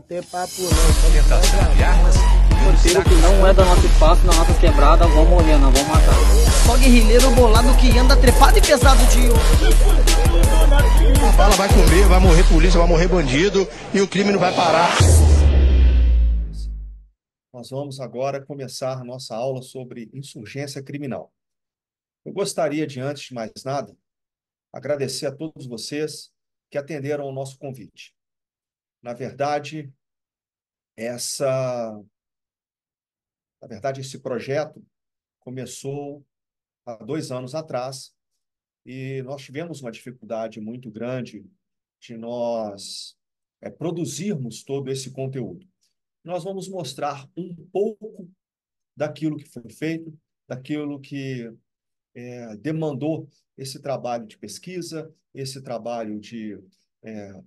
ter papo não. Tentação de armas. Roteiro que não é do nosso espaço, na nossa quebrada, vamos morrer, não vamos matar. Só guerrilheiro bolado que anda trepado e pesado de A bala vai comer, vai morrer polícia, vai morrer bandido e o crime não vai parar. Nós vamos agora começar a nossa aula sobre insurgência criminal. Eu gostaria de, antes de mais nada, agradecer a todos vocês que atenderam ao nosso convite. Na verdade, esse projeto começou há 2 anos atrás e nós tivemos uma dificuldade muito grande de nós produzirmos todo esse conteúdo. Nós vamos mostrar um pouco daquilo que foi feito, daquilo que demandou esse trabalho de pesquisa, esse trabalho de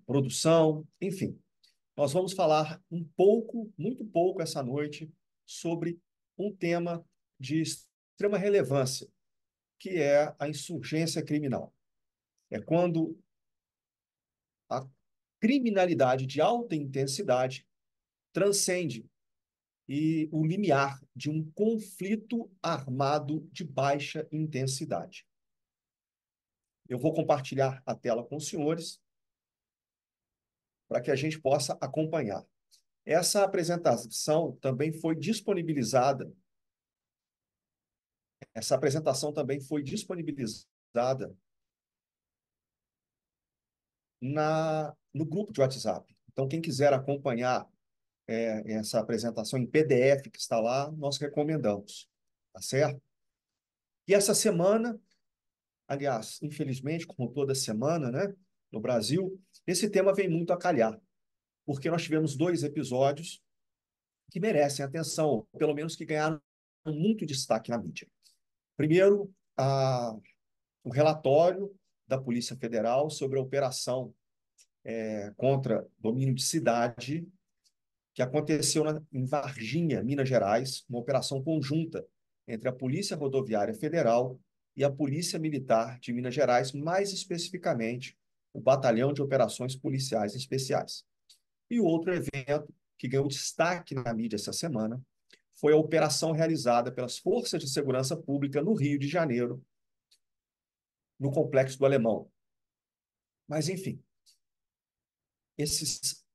produção, enfim. Nós vamos falar um pouco, muito pouco essa noite, sobre um tema de extrema relevância, que é a insurgência criminal. É quando a criminalidade de alta intensidade transcende o limiar de um conflito armado de baixa intensidade. Eu vou compartilhar a tela com os senhores para que a gente possa acompanhar. Essa apresentação também foi disponibilizada. Essa apresentação também foi disponibilizada no grupo de WhatsApp. Então, quem quiser acompanhar essa apresentação em PDF que está lá, nós recomendamos, tá certo? E essa semana, aliás, infelizmente, como toda semana, né, no Brasil, esse tema vem muito a calhar, porque nós tivemos 2 episódios que merecem atenção, ou pelo menos que ganharam muito destaque na mídia. Primeiro, o relatório da Polícia Federal sobre a operação contra domínio de cidade, que aconteceu em Varginha, Minas Gerais, uma operação conjunta entre a Polícia Rodoviária Federal e a Polícia Militar de Minas Gerais, mais especificamente o Batalhão de Operações Policiais Especiais. E o outro evento que ganhou destaque na mídia essa semana foi a operação realizada pelas Forças de Segurança Pública no Rio de Janeiro, no Complexo do Alemão. Mas, enfim,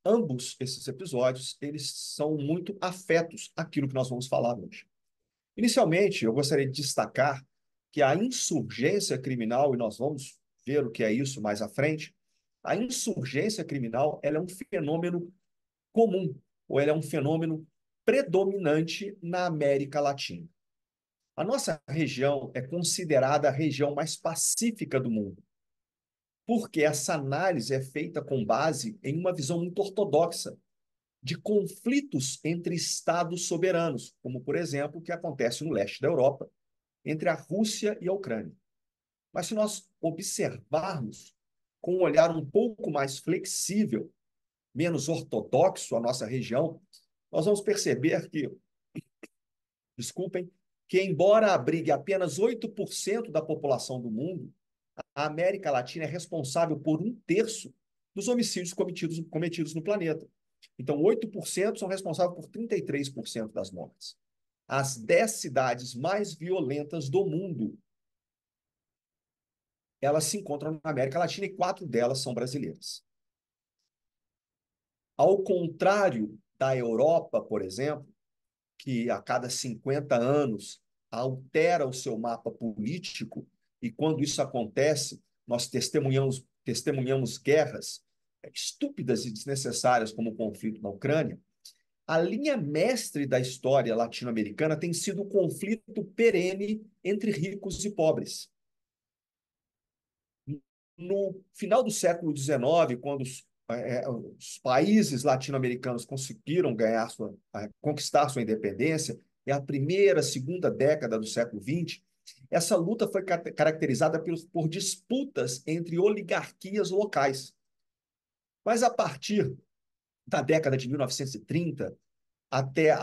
ambos esses episódios, eles são muito afetos àquilo que nós vamos falar hoje. Inicialmente, eu gostaria de destacar que a insurgência criminal, e nós vamos ver o que é isso mais à frente, a insurgência criminal ela é um fenômeno comum, ou ela é um fenômeno predominante na América Latina. A nossa região é considerada a região mais pacífica do mundo, porque essa análise é feita com base em uma visão muito ortodoxa de conflitos entre estados soberanos, como, por exemplo, o que acontece no leste da Europa, entre a Rússia e a Ucrânia. Mas se nós observarmos com um olhar um pouco mais flexível, menos ortodoxo a nossa região, nós vamos perceber que embora abrigue apenas 8% da população do mundo, a América Latina é responsável por 1/3 dos homicídios cometidos no planeta. Então, 8% são responsáveis por 33% das mortes. As 10 cidades mais violentas do mundo, elas se encontram na América Latina e 4 delas são brasileiras. Ao contrário da Europa, por exemplo, que a cada 50 anos altera o seu mapa político, e quando isso acontece, nós testemunhamos guerras estúpidas e desnecessárias, como o conflito na Ucrânia. A linha mestre da história latino-americana tem sido o conflito perene entre ricos e pobres. No final do século XIX, quando os países latino-americanos conseguiram conquistar sua independência, é a primeira, segunda década do século XX, essa luta foi caracterizada por disputas entre oligarquias locais. Mas a partir da década de 1930 até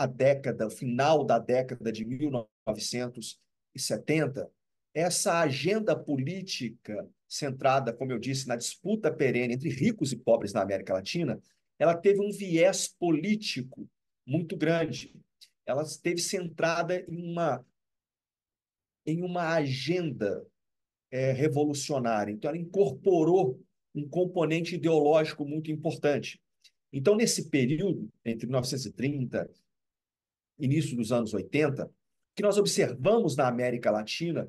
o final da década de 1970, essa agenda política centrada, como eu disse, na disputa perene entre ricos e pobres na América Latina, ela teve um viés político muito grande. Ela esteve centrada em uma agenda revolucionária. Então, ela incorporou um componente ideológico muito importante. Então, nesse período, entre 1930 e início dos anos 80, o que nós observamos na América Latina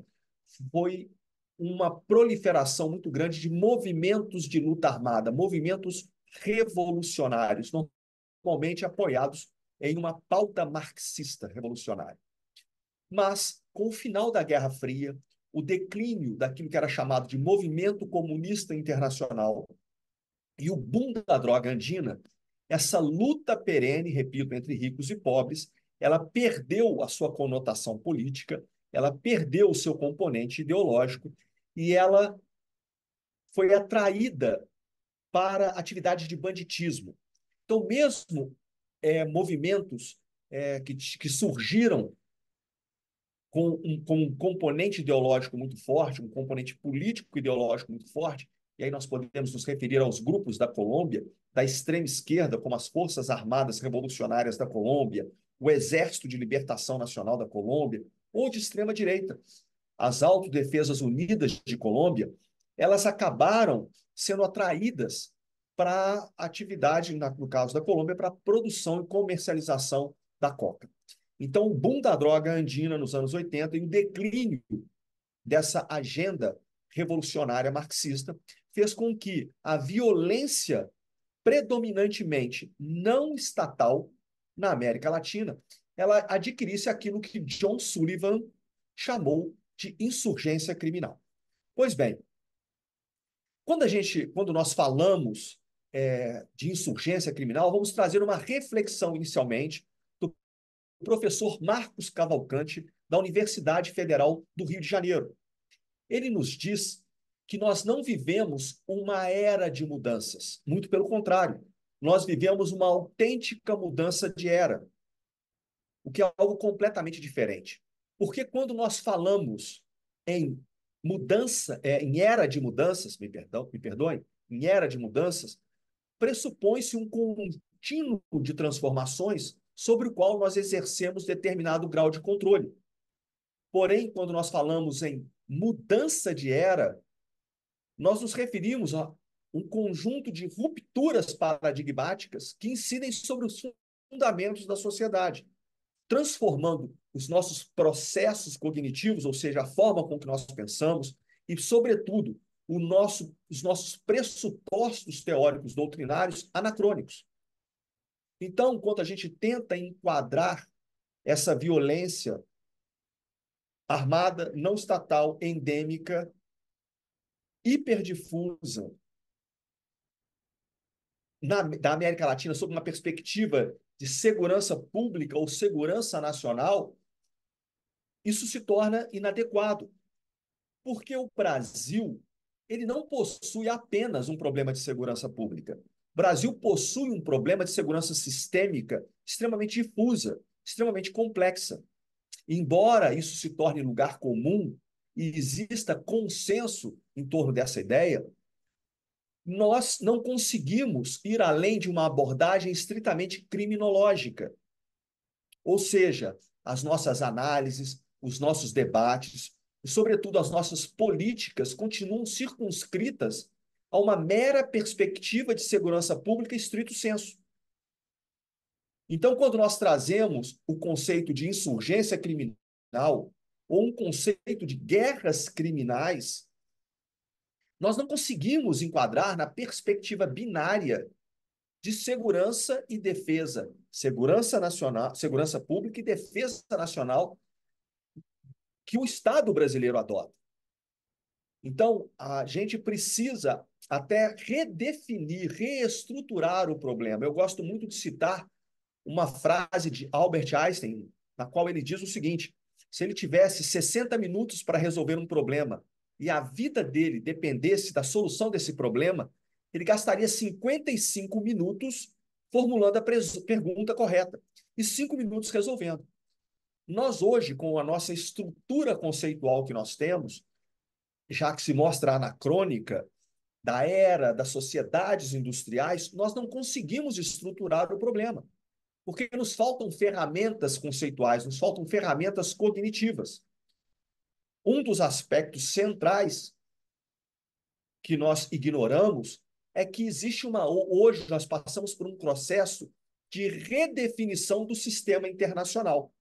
foi uma proliferação muito grande de movimentos de luta armada, movimentos revolucionários, normalmente apoiados em uma pauta marxista revolucionária. Mas, com o final da Guerra Fria, o declínio daquilo que era chamado de movimento comunista internacional e o boom da droga andina, essa luta perene, repito, entre ricos e pobres, ela perdeu a sua conotação política, ela perdeu o seu componente ideológico e ela foi atraída para atividades de banditismo. Então, mesmo movimentos que surgiram com um componente ideológico muito forte, um componente político ideológico muito forte, e aí nós podemos nos referir aos grupos da Colômbia, da extrema esquerda, como as Forças Armadas Revolucionárias da Colômbia, o Exército de Libertação Nacional da Colômbia, ou de extrema direita. As Autodefesas Unidas de Colômbia, elas acabaram sendo atraídas para a atividade, no caso da Colômbia, para a produção e comercialização da coca. Então, o boom da droga andina nos anos 80 e o declínio dessa agenda revolucionária marxista fez com que a violência predominantemente não estatal na América Latina, ela adquirisse aquilo que John Sullivan chamou de insurgência criminal. Pois bem, quando nós falamos de insurgência criminal, vamos trazer uma reflexão inicialmente do professor Marcos Cavalcante, da Universidade Federal do Rio de Janeiro. Ele nos diz que nós não vivemos uma era de mudanças, muito pelo contrário, nós vivemos uma autêntica mudança de era, o que é algo completamente diferente. Porque quando nós falamos em mudança, em era de mudanças, me perdoem, em era de mudanças, pressupõe-se um contínuo de transformações sobre o qual nós exercemos determinado grau de controle. Porém, quando nós falamos em mudança de era, nós nos referimos a um conjunto de rupturas paradigmáticas que incidem sobre os fundamentos da sociedade, transformando os nossos processos cognitivos, ou seja, a forma com que nós pensamos, e, sobretudo, os nossos pressupostos teóricos doutrinários anacrônicos. Então, enquanto a gente tenta enquadrar essa violência armada, não estatal, endêmica, hiperdifusa da América Latina sob uma perspectiva de segurança pública ou segurança nacional, isso se torna inadequado. Porque o Brasil, ele não possui apenas um problema de segurança pública. O Brasil possui um problema de segurança sistêmica extremamente difusa, extremamente complexa. Embora isso se torne lugar comum e exista consenso em torno dessa ideia, nós não conseguimos ir além de uma abordagem estritamente criminológica. Ou seja, as nossas análises, os nossos debates, e, sobretudo, as nossas políticas continuam circunscritas a uma mera perspectiva de segurança pública estrito sensu. Então, quando nós trazemos o conceito de insurgência criminal ou um conceito de guerras criminais, nós não conseguimos enquadrar na perspectiva binária de segurança e defesa, segurança nacional, segurança pública e defesa nacional que o Estado brasileiro adota. Então, a gente precisa até redefinir, reestruturar o problema. Eu gosto muito de citar uma frase de Albert Einstein, na qual ele diz o seguinte: se ele tivesse 60 minutos para resolver um problema e a vida dele dependesse da solução desse problema, ele gastaria 55 minutos formulando a pergunta correta e 5 minutos resolvendo. Nós hoje, com a nossa estrutura conceitual que nós temos, já que se mostra anacrônica, da era das sociedades industriais, nós não conseguimos estruturar o problema, porque nos faltam ferramentas conceituais, nos faltam ferramentas cognitivas. Um dos aspectos centrais que nós ignoramos é que existe hoje nós passamos por um processo de redefinição do sistema internacional.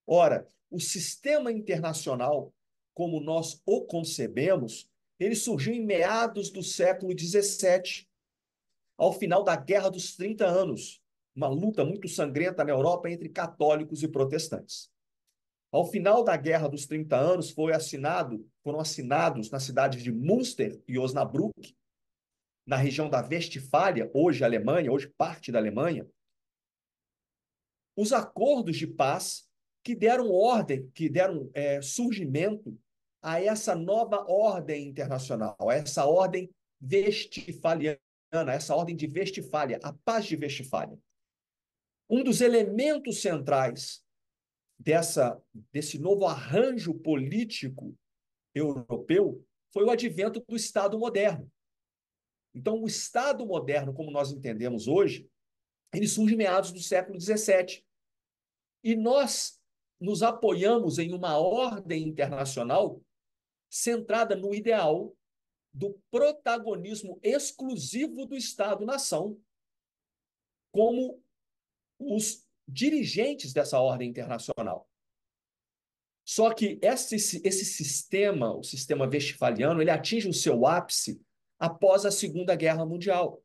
Ora, o sistema internacional, como nós o concebemos, ele surgiu em meados do século XVII, ao final da Guerra dos 30 Anos, uma luta muito sangrenta na Europa entre católicos e protestantes. Ao final da Guerra dos 30 Anos, foram assinados na cidade de Münster e Osnabrück, na região da Westfália, hoje Alemanha, hoje parte da Alemanha, os acordos de paz que deram ordem, que deram surgimento a essa nova ordem internacional, a essa ordem westfaliana, essa ordem de Westfália, a paz de Westfália. Um dos elementos centrais desse novo arranjo político europeu foi o advento do Estado moderno. Então, o Estado moderno, como nós entendemos hoje, ele surge em meados do século XVII. E nós nos apoiamos em uma ordem internacional centrada no ideal do protagonismo exclusivo do Estado-nação como os dirigentes dessa ordem internacional. Só que esse sistema, o sistema westfaliano, ele atinge o seu ápice após a Segunda Guerra Mundial,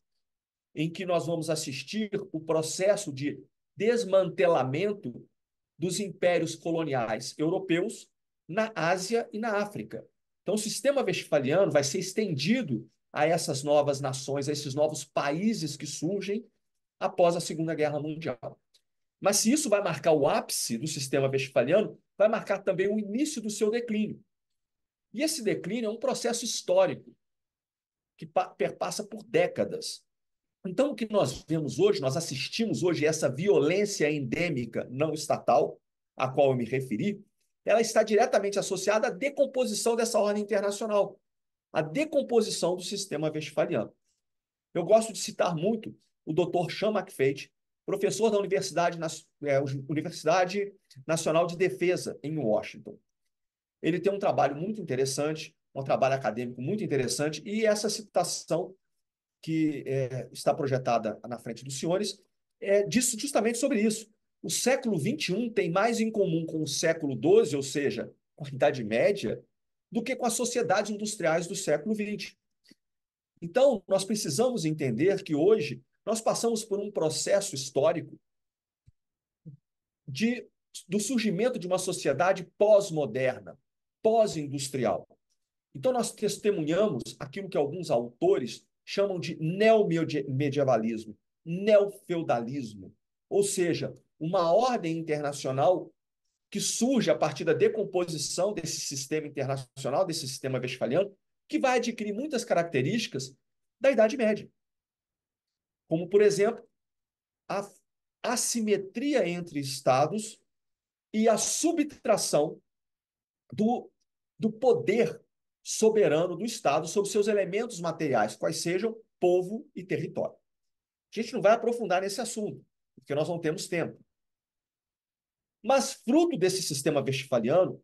em que nós vamos assistir o processo de desmantelamento dos impérios coloniais europeus na Ásia e na África. Então, o sistema westfaliano vai ser estendido a essas novas nações, a esses novos países que surgem após a Segunda Guerra Mundial. Mas se isso vai marcar o ápice do sistema westfaliano, vai marcar também o início do seu declínio. E esse declínio é um processo histórico que perpassa por décadas. Então, o que nós vemos hoje, nós assistimos hoje essa violência endêmica não estatal, a qual eu me referi, ela está diretamente associada à decomposição dessa ordem internacional, à decomposição do sistema westfaliano. Eu gosto de citar muito o Dr. Sean McFate, professor da Universidade Nacional de Defesa, em Washington. Ele tem um trabalho muito interessante, um trabalho acadêmico muito interessante, e essa citação que está projetada na frente dos senhores diz justamente sobre isso. O século XXI tem mais em comum com o século XII, ou seja, com a Idade Média, do que com as sociedades industriais do século XX. Então, nós precisamos entender que hoje nós passamos por um processo histórico do surgimento de uma sociedade pós-moderna, pós-industrial. Então, nós testemunhamos aquilo que alguns autores chamam de neomedievalismo, neofeudalismo, ou seja, uma ordem internacional que surge a partir da decomposição desse sistema internacional, desse sistema westfaliano, que vai adquirir muitas características da Idade Média. Como, por exemplo, a assimetria entre estados e a subtração do poder soberano do Estado sobre seus elementos materiais, quais sejam povo e território. A gente não vai aprofundar nesse assunto, porque nós não temos tempo. Mas, fruto desse sistema westfaliano,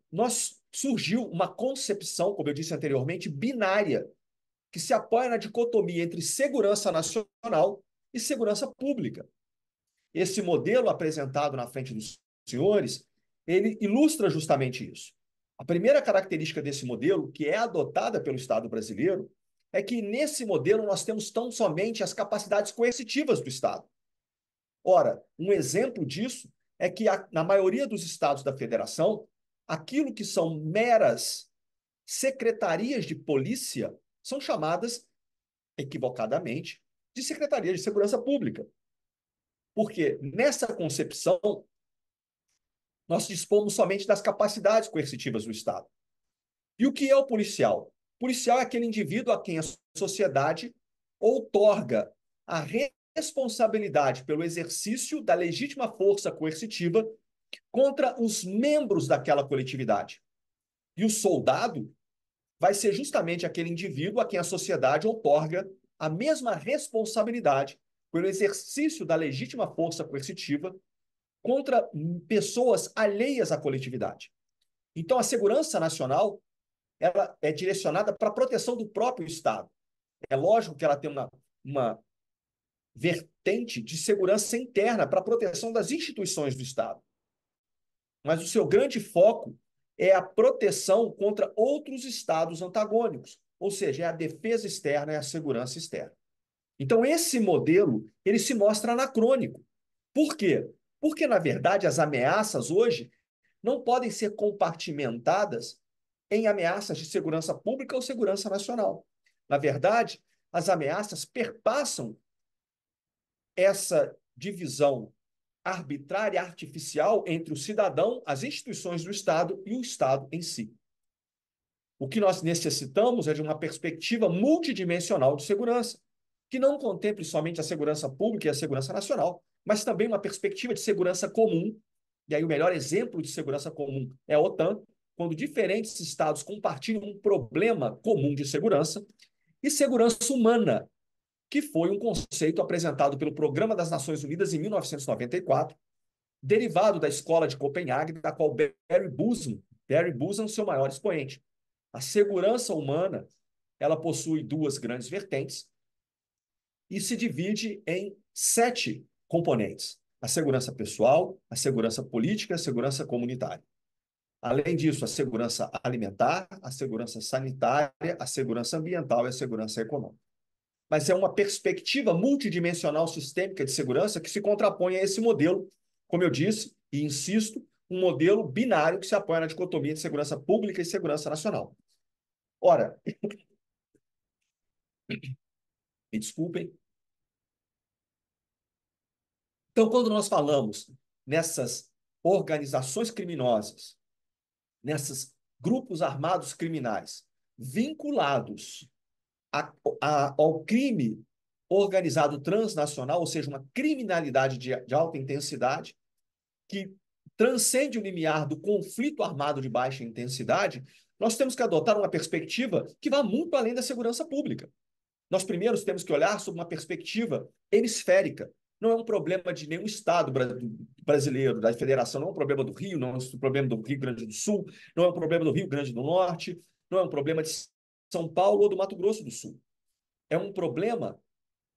surgiu uma concepção, como eu disse anteriormente, binária, que se apoia na dicotomia entre segurança nacional e segurança pública. Esse modelo apresentado na frente dos senhores, ele ilustra justamente isso. A primeira característica desse modelo, que é adotada pelo Estado brasileiro, é que nesse modelo nós temos tão somente as capacidades coercitivas do Estado. Ora, um exemplo disso é que na maioria dos estados da federação, aquilo que são meras secretarias de polícia são chamadas, equivocadamente, de secretarias de segurança pública. Porque nessa concepção, nós dispomos somente das capacidades coercitivas do Estado. E o que é o policial? O policial é aquele indivíduo a quem a sociedade outorga a responsabilidade pelo exercício da legítima força coercitiva contra os membros daquela coletividade. E o soldado vai ser justamente aquele indivíduo a quem a sociedade outorga a mesma responsabilidade pelo exercício da legítima força coercitiva contra pessoas alheias à coletividade. Então, a segurança nacional ela é direcionada para a proteção do próprio Estado. É lógico que ela tem uma vertente de segurança interna para a proteção das instituições do Estado. Mas o seu grande foco é a proteção contra outros estados antagônicos, ou seja, é a defesa externa e a segurança externa. Então, esse modelo, ele se mostra anacrônico. Por quê? Porque, na verdade, as ameaças hoje não podem ser compartimentadas em ameaças de segurança pública ou segurança nacional. Na verdade, as ameaças perpassam essa divisão arbitrária e artificial entre o cidadão, as instituições do Estado e o Estado em si. O que nós necessitamos é de uma perspectiva multidimensional de segurança, que não contemple somente a segurança pública e a segurança nacional, mas também uma perspectiva de segurança comum. E aí o melhor exemplo de segurança comum é a OTAN, quando diferentes estados compartilham um problema comum de segurança, e segurança humana, que foi um conceito apresentado pelo Programa das Nações Unidas em 1994, derivado da Escola de Copenhague, da qual Barry Boson, seu maior expoente. A segurança humana, ela possui duas grandes vertentes e se divide em 7 componentes: a segurança pessoal, a segurança política, a segurança comunitária. Além disso, a segurança alimentar, a segurança sanitária, a segurança ambiental e a segurança econômica. Mas é uma perspectiva multidimensional sistêmica de segurança que se contrapõe a esse modelo, como eu disse e insisto, um modelo binário que se apoia na dicotomia de segurança pública e segurança nacional. Ora, me desculpem. Então, quando nós falamos nessas organizações criminosas, nesses grupos armados criminais vinculados ao crime organizado transnacional, ou seja, uma criminalidade de alta intensidade, que transcende o limiar do conflito armado de baixa intensidade, nós temos que adotar uma perspectiva que vá muito além da segurança pública. Nós primeiros temos que olhar sob uma perspectiva hemisférica. Não é um problema de nenhum estado brasileiro, da federação, não é um problema do Rio, não é um problema do Rio Grande do Sul, não é um problema do Rio Grande do Norte, não é um problema de São Paulo ou do Mato Grosso do Sul. É um problema,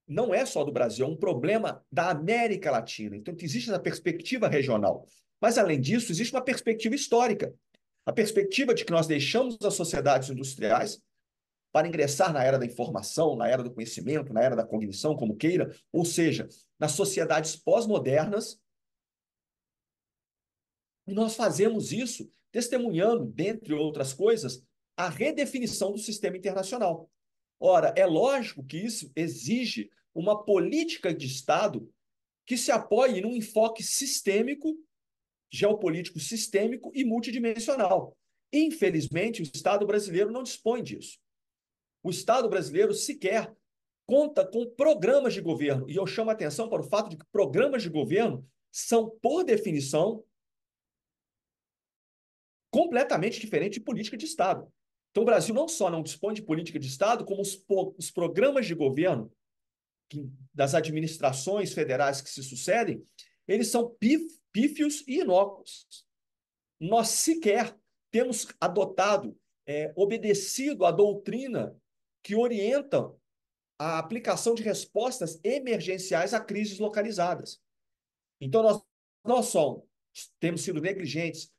não é só do Brasil, é um problema da América Latina. Então, existe essa perspectiva regional. Mas, além disso, existe uma perspectiva histórica. A perspectiva de que nós deixamos as sociedades industriais para ingressar na era da informação, na era do conhecimento, na era da cognição, como queira, ou seja, nas sociedades pós-modernas. E nós fazemos isso testemunhando, dentre outras coisas, a redefinição do sistema internacional. Ora, é lógico que isso exige uma política de Estado que se apoie num enfoque sistêmico, geopolítico sistêmico e multidimensional. Infelizmente, o Estado brasileiro não dispõe disso. O Estado brasileiro sequer conta com programas de governo. E eu chamo a atenção para o fato de que programas de governo são, por definição, completamente diferentes de política de Estado. Então, o Brasil não só não dispõe de política de Estado, como os programas de governo das administrações federais que se sucedem, eles são pífios e inócuos. Nós sequer temos adotado, obedecido à doutrina que orienta a aplicação de respostas emergenciais a crises localizadas. Então, nós só temos sido negligentes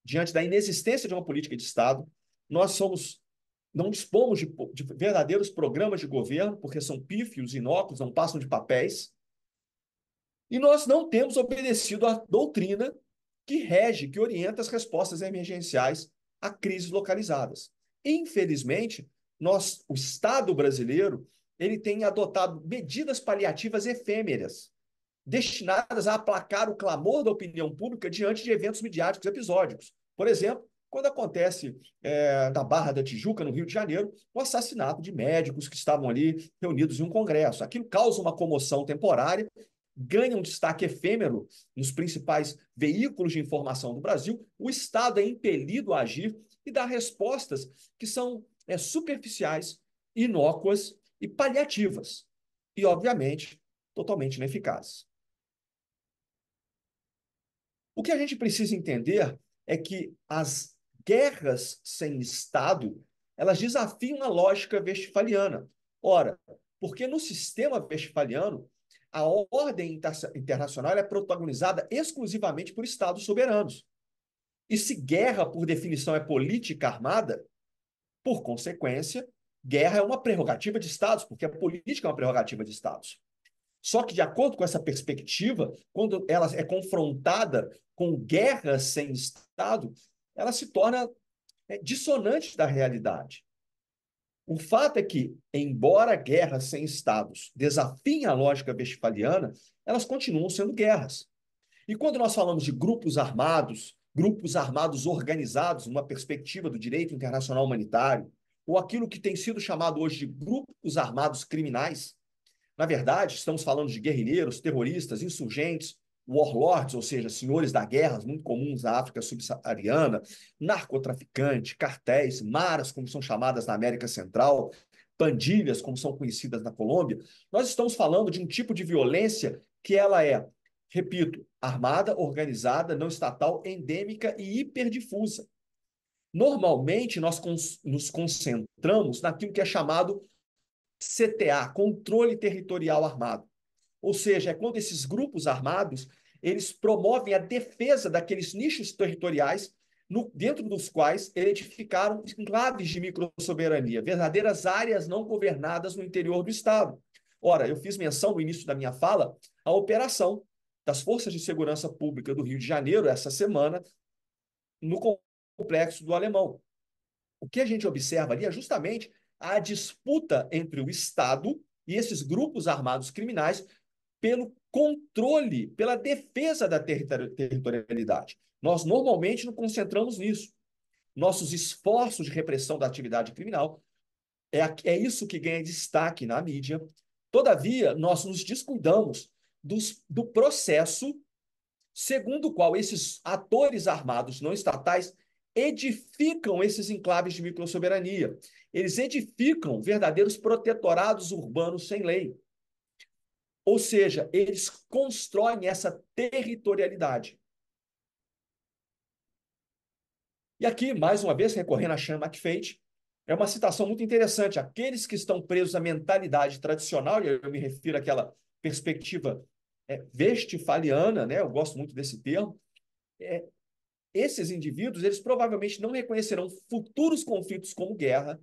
diante da inexistência de uma política de Estado, não dispomos de verdadeiros programas de governo, porque são pífios, inócuos, não passam de papéis, e nós não temos obedecido à doutrina que rege, que orienta as respostas emergenciais a crises localizadas. Infelizmente, o Estado brasileiro, ele tem adotado medidas paliativas efêmeras, destinadas a aplacar o clamor da opinião pública diante de eventos midiáticos episódicos. Por exemplo, quando acontece na Barra da Tijuca, no Rio de Janeiro, o assassinato de médicos que estavam ali reunidos em um congresso. Aquilo causa uma comoção temporária, ganha um destaque efêmero nos principais veículos de informação do Brasil. O Estado é impelido a agir e dar respostas que são superficiais, inócuas e paliativas. E, obviamente, totalmente ineficazes. O que a gente precisa entender é que as guerras sem Estado, elas desafiam a lógica westphaliana. Ora, porque no sistema westphaliano, a ordem internacional é protagonizada exclusivamente por Estados soberanos. E se guerra, por definição, é política armada, por consequência, guerra é uma prerrogativa de Estados, porque a política é uma prerrogativa de Estados. Só que, de acordo com essa perspectiva, quando ela é confrontada com guerras sem Estado, ela se torna dissonante da realidade. O fato é que, embora guerras sem Estados desafiem a lógica westphaliana, elas continuam sendo guerras. E quando nós falamos de grupos armados organizados numa perspectiva do direito internacional humanitário, ou aquilo que tem sido chamado hoje de grupos armados criminais, na verdade, estamos falando de guerrilheiros, terroristas, insurgentes, warlords, ou seja, senhores da guerra, muito comuns na África subsaariana, narcotraficante, cartéis, maras, como são chamadas na América Central, pandilhas, como são conhecidas na Colômbia. Nós estamos falando de um tipo de violência que ela é, repito, armada, organizada, não estatal, endêmica e hiperdifusa. Normalmente, nós nos concentramos naquilo que é chamado CTA, Controle Territorial Armado. Ou seja, é quando esses grupos armados, eles promovem a defesa daqueles nichos territoriais dentro dos quais edificaram enclaves de microsoberania, verdadeiras áreas não governadas no interior do Estado. Ora, eu fiz menção no início da minha fala à operação das Forças de Segurança Pública do Rio de Janeiro, essa semana, no Complexo do Alemão. O que a gente observa ali é justamente a disputa entre o Estado e esses grupos armados criminais pelo controle, pela defesa da territorialidade. Nós normalmente nos concentramos nisso. Nossos esforços de repressão da atividade criminal é isso que ganha destaque na mídia. Todavia, nós nos descuidamos do processo segundo o qual esses atores armados não estatais edificam esses enclaves de microsoberania. Eles edificam verdadeiros protetorados urbanos sem lei. Ou seja, eles constroem essa territorialidade. E aqui, mais uma vez, recorrendo a Sean McFate, é uma citação muito interessante. Aqueles que estão presos à mentalidade tradicional, e eu me refiro àquela perspectiva westphaliana, né? Eu gosto muito desse termo, esses indivíduos, eles provavelmente não reconhecerão futuros conflitos como guerras,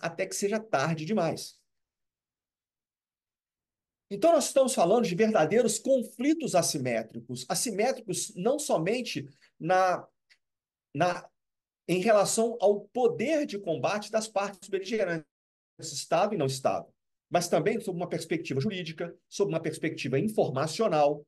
até que seja tarde demais. Então, nós estamos falando de verdadeiros conflitos assimétricos não somente em relação ao poder de combate das partes beligerantes, Estado e não Estado, mas também sob uma perspectiva jurídica, sob uma perspectiva informacional,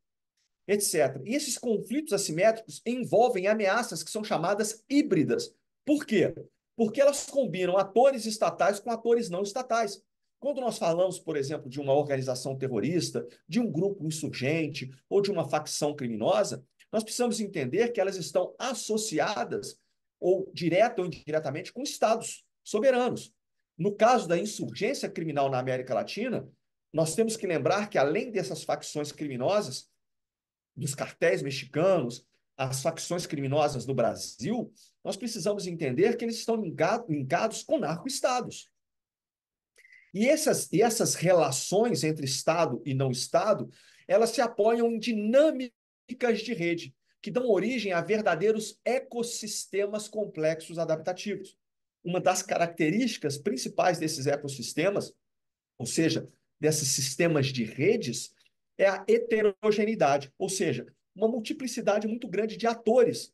etc. E esses conflitos assimétricos envolvem ameaças que são chamadas híbridas. Por quê? Porque elas combinam atores estatais com atores não estatais. Quando nós falamos, por exemplo, de uma organização terrorista, de um grupo insurgente ou de uma facção criminosa, nós precisamos entender que elas estão associadas, ou direta ou indiretamente, com estados soberanos. No caso da insurgência criminal na América Latina, nós temos que lembrar que, além dessas facções criminosas, dos cartéis mexicanos, as facções criminosas do Brasil, nós precisamos entender que eles estão linkados com narco-estados. E essas relações entre Estado e não Estado, elas se apoiam em dinâmicas de rede, que dão origem a verdadeiros ecossistemas complexos adaptativos. Uma das características principais desses ecossistemas, ou seja, desses sistemas de redes, é a heterogeneidade, ou seja, uma multiplicidade muito grande de atores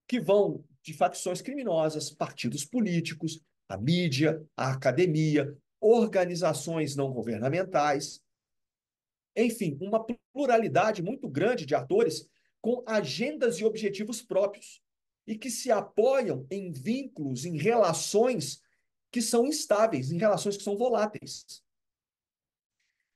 que vão de facções criminosas, partidos políticos, a mídia, a academia, organizações não governamentais, enfim, uma pluralidade muito grande de atores com agendas e objetivos próprios e que se apoiam em vínculos, em relações que são instáveis, em relações que são voláteis.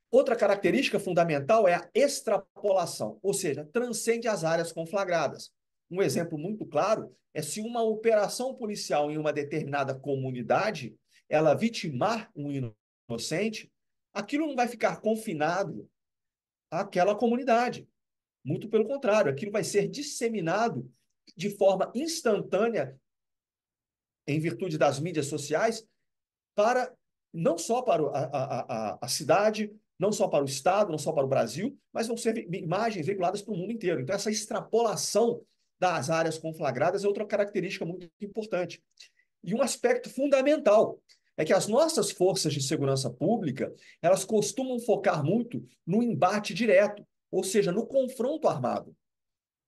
Outra característica fundamental é a extrapolação, ou seja, transcende as áreas conflagradas. Um exemplo muito claro é se uma operação policial em uma determinada comunidade, ela vitimar um inocente, aquilo não vai ficar confinado àquela comunidade. Muito pelo contrário, aquilo vai ser disseminado de forma instantânea, em virtude das mídias sociais, para não só para a cidade, não só para o Estado, não só para o Brasil, mas vão ser imagens veiculadas para o mundo inteiro. Então, essa extrapolação das áreas conflagradas é outra característica muito importante. E um aspecto fundamental é que as nossas forças de segurança pública, elas costumam focar muito no embate direto, ou seja, no confronto armado.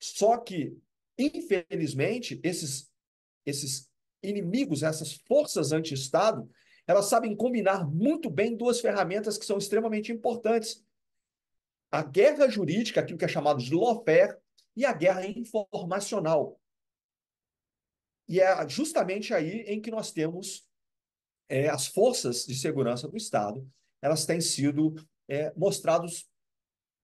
Só que, infelizmente, esses inimigos, essas forças anti-Estado, elas sabem combinar muito bem duas ferramentas que são extremamente importantes: a guerra jurídica, aquilo que é chamado de lawfare, e a guerra informacional. E é justamente aí em que nós temos as forças de segurança do Estado, elas têm sido mostrados,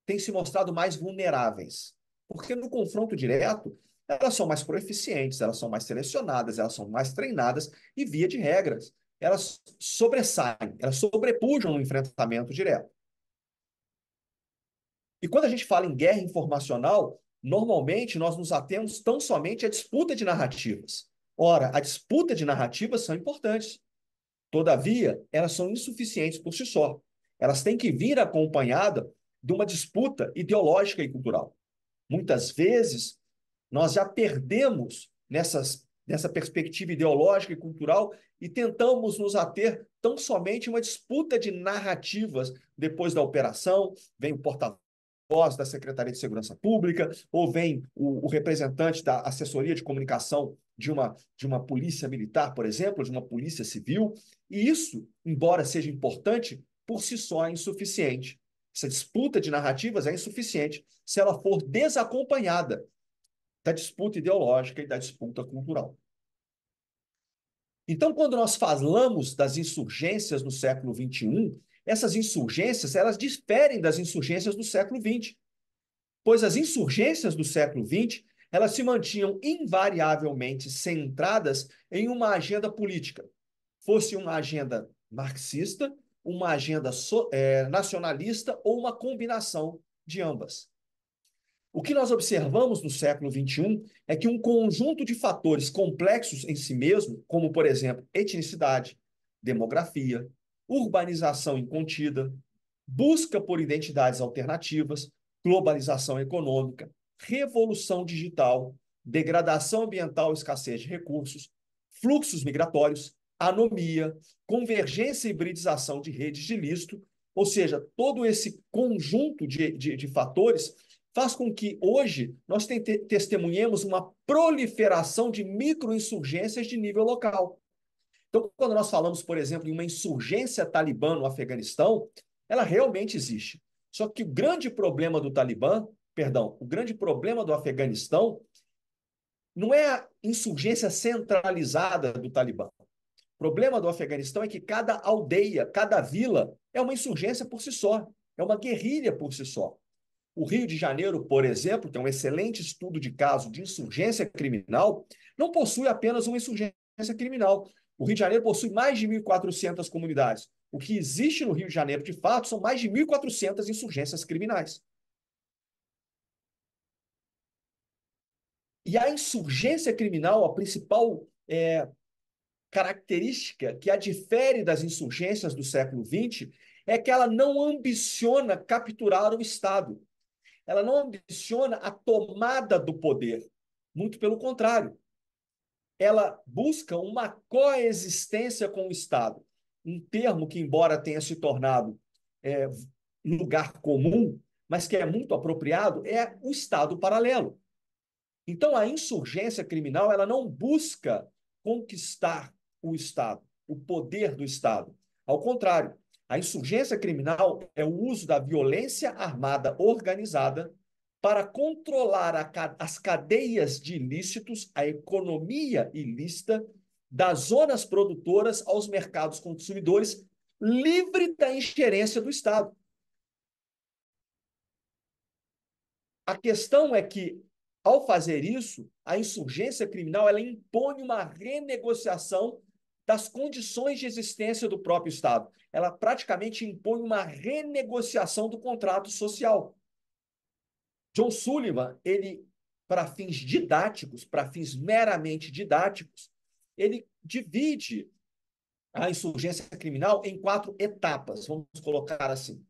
têm se mostrado mais vulneráveis. Porque no confronto direto, elas são mais proeficientes, elas são mais selecionadas, elas são mais treinadas e, via de regras, elas sobressaem, elas sobrepujam no enfrentamento direto. E quando a gente fala em guerra informacional, normalmente nós nos atemos tão somente à disputa de narrativas. Ora, a disputa de narrativas são importantes. Todavia, elas são insuficientes por si só. Elas têm que vir acompanhada de uma disputa ideológica e cultural. Muitas vezes, nós já perdemos nessa perspectiva ideológica e cultural e tentamos nos ater tão somente a uma disputa de narrativas. Depois da operação, vem o porta-voz da Secretaria de Segurança Pública, ou vem o representante da assessoria de comunicação de uma polícia militar, por exemplo, de uma polícia civil, e isso, embora seja importante, por si só é insuficiente. Essa disputa de narrativas é insuficiente se ela for desacompanhada da disputa ideológica e da disputa cultural. Então, quando nós falamos das insurgências no século XXI, essas insurgências elas diferem das insurgências do século XX, pois as insurgências do século XX elas se mantinham invariavelmente centradas em uma agenda política, fosse uma agenda marxista, uma agenda nacionalista ou uma combinação de ambas. O que nós observamos no século XXI é que um conjunto de fatores complexos em si mesmo, como, por exemplo, etnicidade, demografia, urbanização incontida, busca por identidades alternativas, globalização econômica, revolução digital, degradação ambiental e escassez de recursos, fluxos migratórios, anomia, convergência e hibridização de redes de ilícito, ou seja, todo esse conjunto de fatores faz com que hoje nós testemunhemos uma proliferação de microinsurgências de nível local. Então, quando nós falamos, por exemplo, em uma insurgência talibã no Afeganistão, ela realmente existe. Só que o grande problema do Talibã, perdão, o grande problema do Afeganistão não é a insurgência centralizada do Talibã. O problema do Afeganistão é que cada aldeia, cada vila é uma insurgência por si só, é uma guerrilha por si só. O Rio de Janeiro, por exemplo, que é um excelente estudo de caso de insurgência criminal, não possui apenas uma insurgência criminal. O Rio de Janeiro possui mais de 1.400 comunidades. O que existe no Rio de Janeiro, de fato, são mais de 1.400 insurgências criminais. E a insurgência criminal, a principal característica que a difere das insurgências do século XX é que ela não ambiciona capturar o Estado. Ela não ambiciona a tomada do poder. Muito pelo contrário. Ela busca uma coexistência com o Estado. Um termo que, embora tenha se tornado lugar comum, mas que é muito apropriado, é o Estado paralelo. Então, a insurgência criminal ela não busca conquistar o Estado, o poder do Estado. Ao contrário, a insurgência criminal é o uso da violência armada organizada para controlar as cadeias de ilícitos, a economia ilícita, das zonas produtoras aos mercados consumidores, livre da ingerência do Estado. A questão é que Ao fazer isso, a insurgência criminal ela impõe uma renegociação das condições de existência do próprio Estado. Ela praticamente impõe uma renegociação do contrato social. John Sullivan, ele, para fins didáticos, para fins meramente didáticos, ele divide a insurgência criminal em 4 etapas, vamos colocar assim.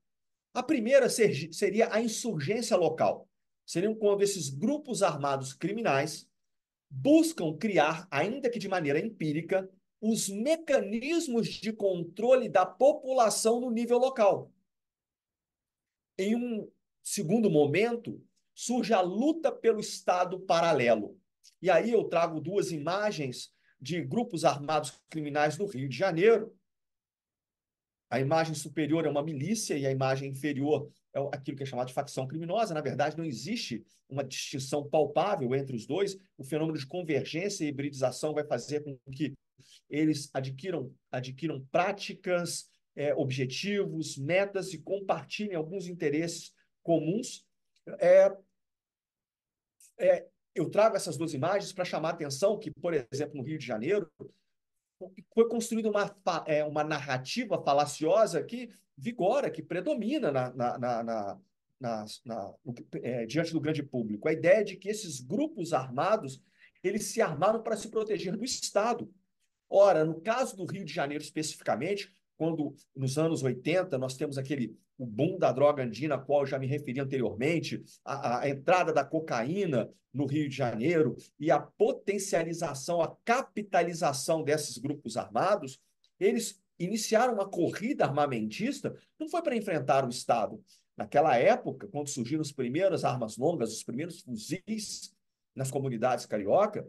A primeira seria a insurgência local. Seriam quando esses grupos armados criminais buscam criar, ainda que de maneira empírica, os mecanismos de controle da população no nível local. Em um segundo momento, surge a luta pelo Estado paralelo. E aí eu trago 2 imagens de grupos armados criminais no Rio de Janeiro. A imagem superior é uma milícia e a imagem inferior é aquilo que é chamado de facção criminosa. Na verdade, não existe uma distinção palpável entre os dois. O fenômeno de convergência e hibridização vai fazer com que eles adquiram práticas, objetivos, metas e compartilhem alguns interesses comuns. Eu trago essas 2 imagens para chamar a atenção que, por exemplo, no Rio de Janeiro, foi construída uma narrativa falaciosa que vigora, que predomina diante do grande público. A ideia de que esses grupos armados eles se armaram para se proteger do Estado. Ora, no caso do Rio de Janeiro especificamente, quando nos anos 80 nós temos o boom da droga andina, a qual eu já me referi anteriormente, a entrada da cocaína no Rio de Janeiro e a potencialização, a capitalização desses grupos armados, eles iniciaram uma corrida armamentista, não foi para enfrentar o Estado. Naquela época, quando surgiram as primeiras armas longas, os primeiros fuzis nas comunidades cariocas,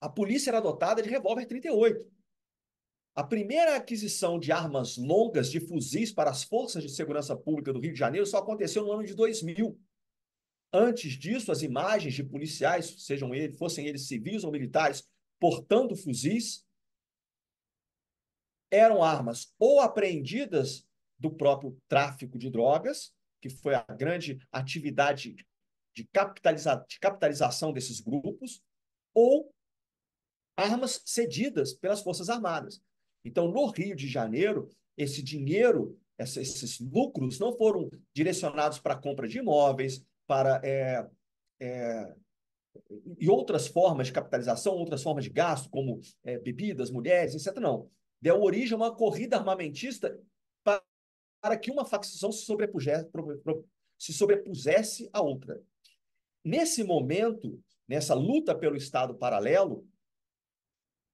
a polícia era dotada de revólver 38. A primeira aquisição de armas longas, de fuzis para as forças de segurança pública do Rio de Janeiro só aconteceu no ano de 2000. Antes disso, as imagens de policiais, fossem eles civis ou militares, portando fuzis, eram armas ou apreendidas do próprio tráfico de drogas, que foi a grande atividade de capitalização desses grupos, ou armas cedidas pelas Forças Armadas. Então, no Rio de Janeiro, esse dinheiro, esses lucros não foram direcionados para a compra de imóveis, e outras formas de capitalização, outras formas de gasto, como bebidas, mulheres, etc. Não. Deu origem a uma corrida armamentista para que uma facção se sobrepusesse à outra. Nesse momento, nessa luta pelo Estado paralelo,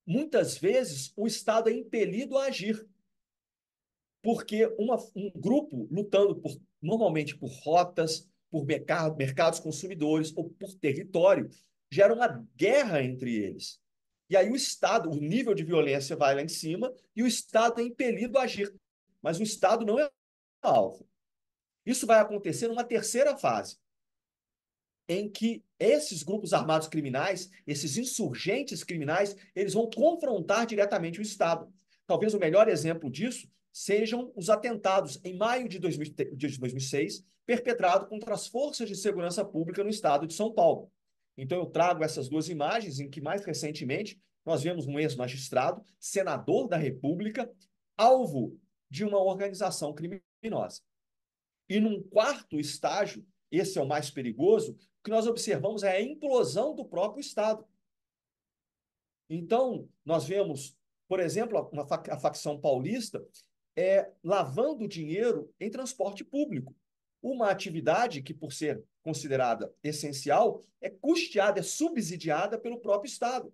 muitas vezes o Estado é impelido a agir, porque um grupo lutando normalmente por rotas, por mercados consumidores ou por território, gera uma guerra entre eles. E aí o Estado, o nível de violência vai lá em cima e o Estado é impelido a agir, mas o Estado não é alvo. Isso vai acontecer numa terceira fase, em que esses grupos armados criminais, esses insurgentes criminais, eles vão confrontar diretamente o Estado. Talvez o melhor exemplo disso sejam os atentados em maio de 2006, perpetrados contra as forças de segurança pública no estado de São Paulo. Então eu trago essas 2 imagens em que, mais recentemente, nós vemos um ex-magistrado, senador da República, alvo de uma organização criminosa. E num 4º estágio, esse é o mais perigoso, o que nós observamos é a implosão do próprio Estado. Então, nós vemos, por exemplo, a facção paulista lavando dinheiro em transporte público. Uma atividade que, por ser considerada essencial, é custeada, é subsidiada pelo próprio Estado.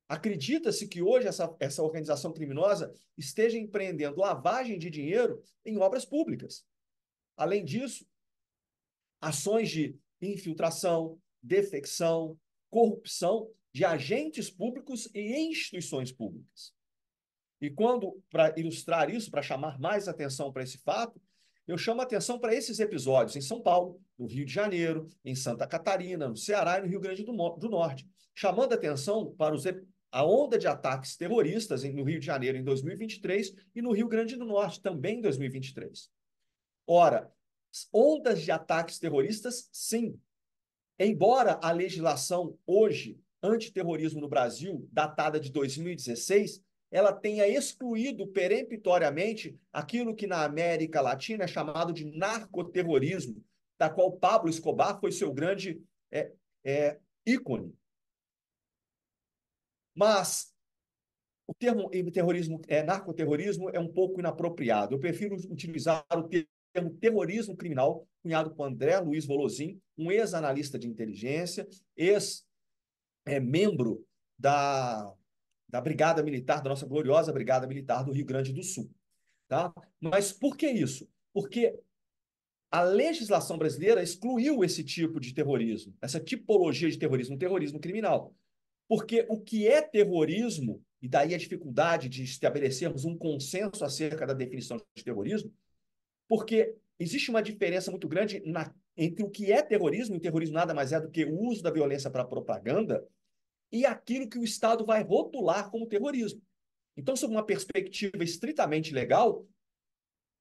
Acredita-se que hoje essa organização criminosa esteja empreendendo lavagem de dinheiro em obras públicas. Além disso, ações de infiltração, defecção, corrupção de agentes públicos e instituições públicas. E para ilustrar isso, para chamar mais atenção para esse fato, eu chamo a atenção para esses episódios em São Paulo, no Rio de Janeiro, em Santa Catarina, no Ceará e no Rio Grande do Norte, chamando a atenção para a onda de ataques terroristas no Rio de Janeiro em 2023 e no Rio Grande do Norte também em 2023. Ora, ondas de ataques terroristas, sim, Embora a legislação hoje, antiterrorismo no Brasil, datada de 2016, ela tenha excluído peremptoriamente aquilo que na América Latina é chamado de narcoterrorismo, da qual Pablo Escobar foi seu grande ícone. Mas o termo terrorismo, narcoterrorismo é um pouco inapropriado. Eu prefiro utilizar o termo terrorismo criminal, cunhado por André Luiz Volosin, um ex-analista de inteligência, ex-membro da Brigada Militar, da nossa gloriosa Brigada Militar do Rio Grande do Sul. Tá? Mas por que isso? Porque a legislação brasileira excluiu esse tipo de terrorismo, essa tipologia de terrorismo, um terrorismo criminal. Porque o que é terrorismo, e daí a dificuldade de estabelecermos um consenso acerca da definição de terrorismo, porque existe uma diferença muito grande entre o que é terrorismo, e terrorismo nada mais é do que o uso da violência para propaganda, e aquilo que o Estado vai rotular como terrorismo. Então, sob uma perspectiva estritamente legal,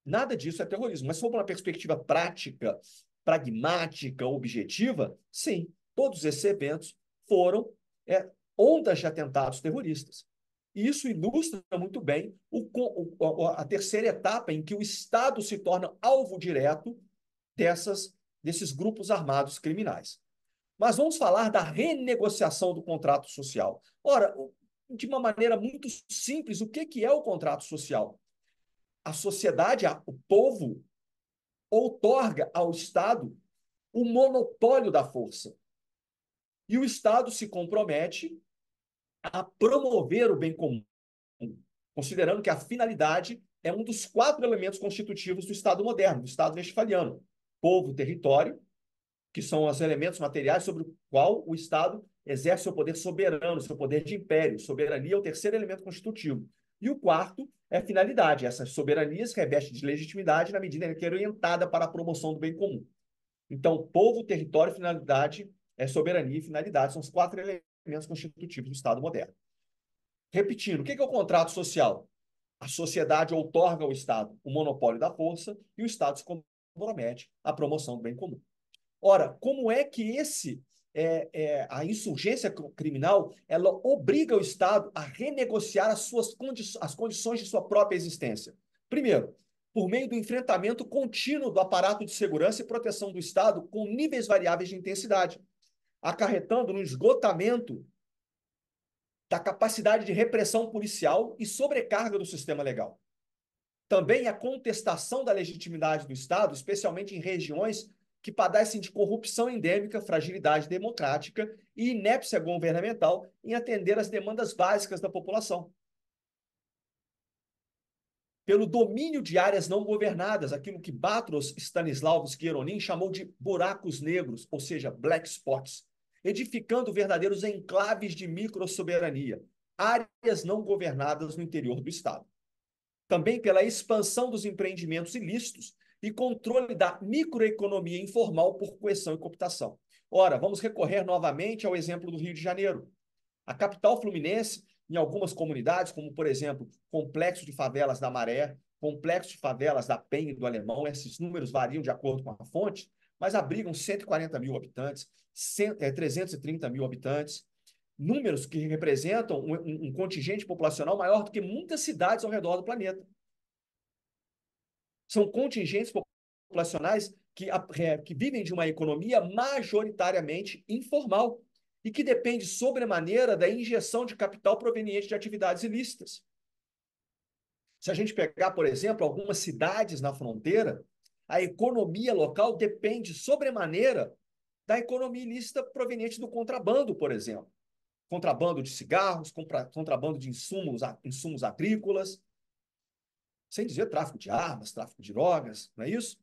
nada disso é terrorismo. Mas sob uma perspectiva prática, pragmática, objetiva, sim, todos esses eventos foram ondas de atentados terroristas. E isso ilustra muito bem a terceira etapa em que o Estado se torna alvo direto desses grupos armados criminais. Mas vamos falar da renegociação do contrato social. Ora, de uma maneira muito simples, o que é o contrato social? A sociedade, o povo, outorga ao Estado o monopólio da força. E o Estado se compromete a promover o bem comum, considerando que a finalidade é um dos 4 elementos constitutivos do Estado moderno, do Estado westphaliano: povo, território, que são os elementos materiais sobre o qual o Estado exerce seu poder soberano, seu poder de império. Soberania é o terceiro elemento constitutivo. E o quarto é finalidade. Essa soberania se reveste de legitimidade na medida em que é orientada para a promoção do bem comum. Então, povo, território, finalidade, soberania e finalidade são os 4 elementos constitutivos do Estado moderno. Repetindo, o que é o contrato social? A sociedade outorga ao Estado o monopólio da força e o Estado se compromete à promoção do bem comum. Ora, como é que a insurgência criminal ela obriga o Estado a renegociar as condições de sua própria existência? Primeiro, por meio do enfrentamento contínuo do aparato de segurança e proteção do Estado com níveis variáveis de intensidade, acarretando no esgotamento da capacidade de repressão policial e sobrecarga do sistema legal. Também a contestação da legitimidade do Estado, especialmente em regiões que padecem de corrupção endêmica, fragilidade democrática e inépcia governamental em atender às demandas básicas da população. Pelo domínio de áreas não governadas, aquilo que Batros Stanislavski Hieronin chamou de buracos negros, ou seja, black spots, edificando verdadeiros enclaves de microsoberania, áreas não governadas no interior do Estado. Também pela expansão dos empreendimentos ilícitos e controle da microeconomia informal por coerção e cooptação. Ora, vamos recorrer novamente ao exemplo do Rio de Janeiro. A capital fluminense, em algumas comunidades, como, por exemplo, Complexo de Favelas da Maré, Complexo de Favelas da Penha e do Alemão, esses números variam de acordo com a fonte, mas abrigam 140 mil habitantes, 330 mil habitantes, números que representam um contingente populacional maior do que muitas cidades ao redor do planeta. São contingentes populacionais que vivem de uma economia majoritariamente informal e que depende sobremaneira da injeção de capital proveniente de atividades ilícitas. Se a gente pegar, por exemplo, algumas cidades na fronteira, a economia local depende sobremaneira da economia ilícita proveniente do contrabando, por exemplo. Contrabando de cigarros, contrabando de insumos agrícolas, sem dizer tráfico de armas, tráfico de drogas, não é isso?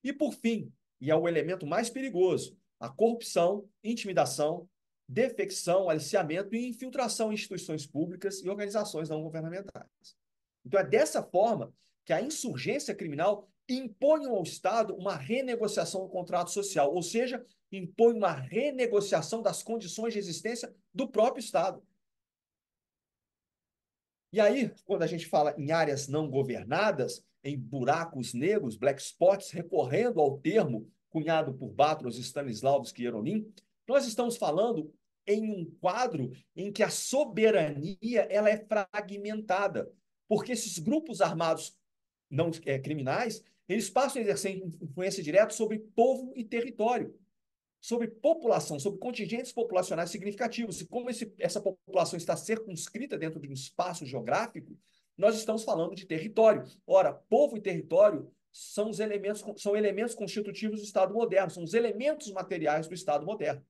E, por fim, e é o elemento mais perigoso, a corrupção, intimidação, defecção, aliciamento e infiltração em instituições públicas e organizações não governamentais. Então, é dessa forma que a insurgência criminal impõe ao Estado uma renegociação do contrato social, ou seja, impõe uma renegociação das condições de existência do próprio Estado. E aí, quando a gente fala em áreas não governadas, em buracos negros, black spots, recorrendo ao termo cunhado por Batros Stanislavski Hieronin, Nós estamos falando em um quadro em que a soberania ela é fragmentada, porque esses grupos armados não criminais, eles passam a exercer influência direta sobre povo e território, sobre população, sobre contingentes populacionais significativos. E como essa população está circunscrita dentro de um espaço geográfico, nós estamos falando de território. Ora, povo e território são elementos constitutivos do Estado moderno, são os elementos materiais do Estado moderno.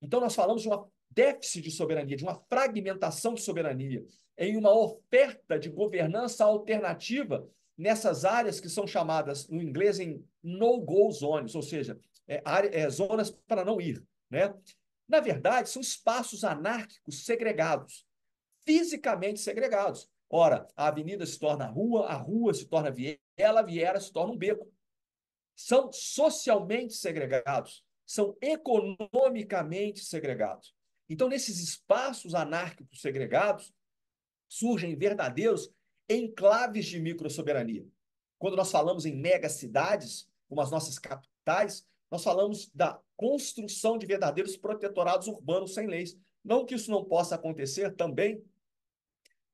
Então, nós falamos de um déficit de soberania, de uma fragmentação de soberania, em uma oferta de governança alternativa nessas áreas que são chamadas, no inglês, em no-go zones, ou seja, zonas para não ir. Né? Na verdade, são espaços anárquicos segregados, fisicamente segregados. Ora, a avenida se torna rua, a rua se torna viela, a viela se torna um beco. São socialmente segregados, são economicamente segregados. Então, nesses espaços anárquicos segregados, surgem verdadeiros enclaves de microsoberania. Quando nós falamos em megacidades, como as nossas capitais, nós falamos da construção de verdadeiros protetorados urbanos sem leis. Não que isso não possa acontecer também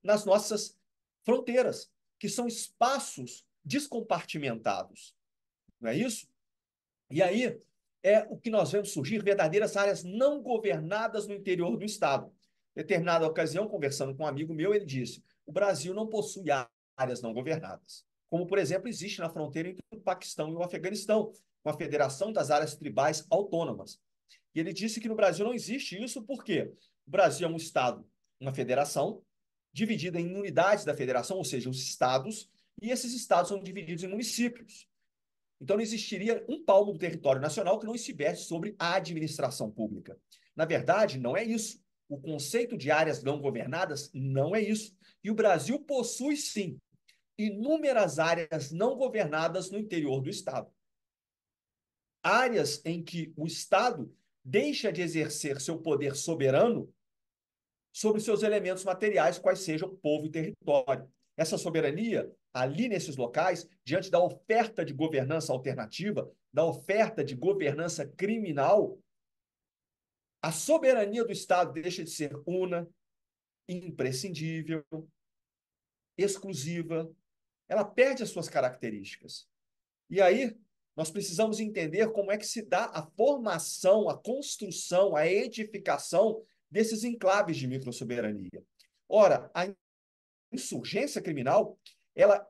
nas nossas fronteiras, que são espaços descompartimentados. Não é isso? E aí é o que nós vemos surgir verdadeiras áreas não governadas no interior do Estado. Em determinada ocasião, conversando com um amigo meu, ele disse: o Brasil não possui áreas não governadas. Como, por exemplo, existe na fronteira entre o Paquistão e o Afeganistão, com a Federação das Áreas Tribais Autônomas. E ele disse que no Brasil não existe isso porque o Brasil é um Estado, uma federação, dividida em unidades da federação, ou seja, os estados, e esses estados são divididos em municípios. Então, não existiria um palmo do território nacional que não estivesse sobre a administração pública. Na verdade, não é isso. O conceito de áreas não governadas não é isso. E o Brasil possui, sim, inúmeras áreas não governadas no interior do Estado. Áreas em que o Estado deixa de exercer seu poder soberano sobre seus elementos materiais, quais sejam povo e território. Essa soberania, ali nesses locais, diante da oferta de governança alternativa, da oferta de governança criminal, a soberania do Estado deixa de ser una, imprescindível, exclusiva. Ela perde as suas características. E aí, nós precisamos entender como é que se dá a formação, a construção, a edificação desses enclaves de microsoberania. Ora, a insurgência criminal, ela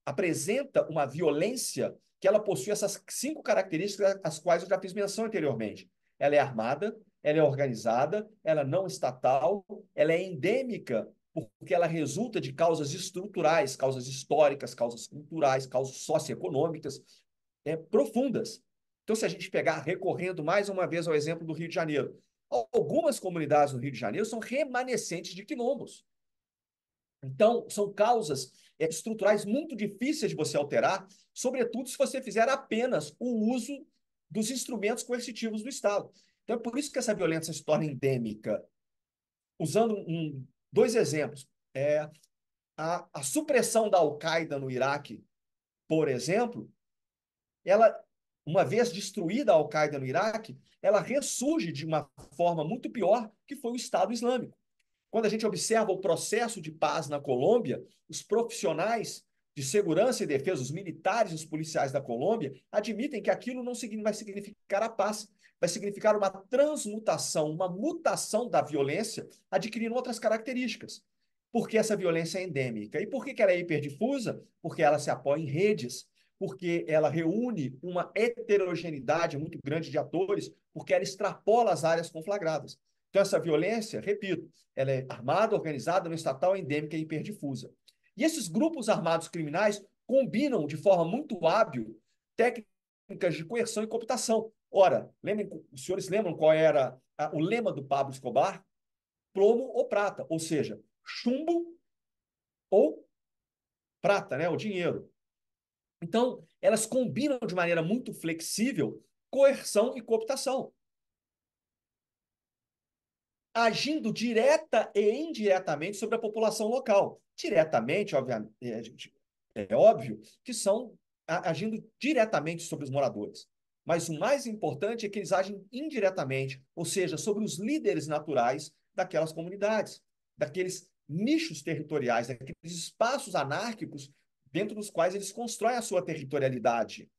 apresenta uma violência que ela possui essas 5 características às quais eu já fiz menção anteriormente. Ela é armada, ela é organizada, ela é não estatal, ela é endêmica, porque ela resulta de causas estruturais, causas históricas, causas culturais, causas socioeconômicas profundas. Então, se a gente pegar, recorrendo mais uma vez ao exemplo do Rio de Janeiro, algumas comunidades no Rio de Janeiro são remanescentes de quilombos. Então, são causas estruturais muito difíceis de você alterar, sobretudo se você fizer apenas o uso dos instrumentos coercitivos do Estado. Então, é por isso que essa violência se torna endêmica. Usando 2 exemplos. A supressão da Al-Qaeda no Iraque, por exemplo, ela, uma vez destruída a Al-Qaeda no Iraque, ela ressurge de uma forma muito pior, que foi o Estado Islâmico. Quando a gente observa o processo de paz na Colômbia, os profissionais de segurança e defesa, os militares e os policiais da Colômbia, admitem que aquilo não vai significar a paz, vai significar uma transmutação, uma mutação da violência, adquirindo outras características. Porque essa violência é endêmica. E por que ela é hiperdifusa? Porque ela se apoia em redes, porque ela reúne uma heterogeneidade muito grande de atores, porque ela extrapola as áreas conflagradas. Então, essa violência, repito, ela é armada, organizada, no estatal, endêmica e hiperdifusa. E esses grupos armados criminais combinam de forma muito hábil técnicas de coerção e cooptação. Ora, os senhores lembram qual era o lema do Pablo Escobar? Plomo ou prata, ou seja, chumbo ou prata, né, o dinheiro. Então, elas combinam de maneira muito flexível coerção e cooptação, agindo direta e indiretamente sobre a população local. Diretamente, obviamente, é óbvio que são agindo diretamente sobre os moradores. Mas o mais importante é que eles agem indiretamente, ou seja, sobre os líderes naturais daquelas comunidades, daqueles nichos territoriais, daqueles espaços anárquicos dentro dos quais eles constroem a sua territorialidade.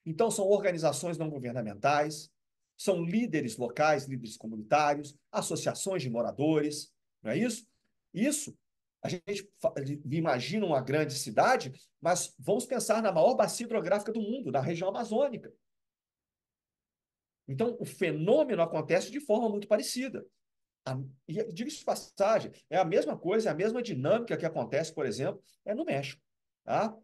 Então, são organizações não governamentais, são líderes locais, líderes comunitários, associações de moradores, não é isso? Isso, a gente imagina uma grande cidade, mas vamos pensar na maior bacia hidrográfica do mundo, na região amazônica. Então, o fenômeno acontece de forma muito parecida. E diga-se de passagem, é a mesma coisa, é a mesma dinâmica que acontece, por exemplo, no México. Tá?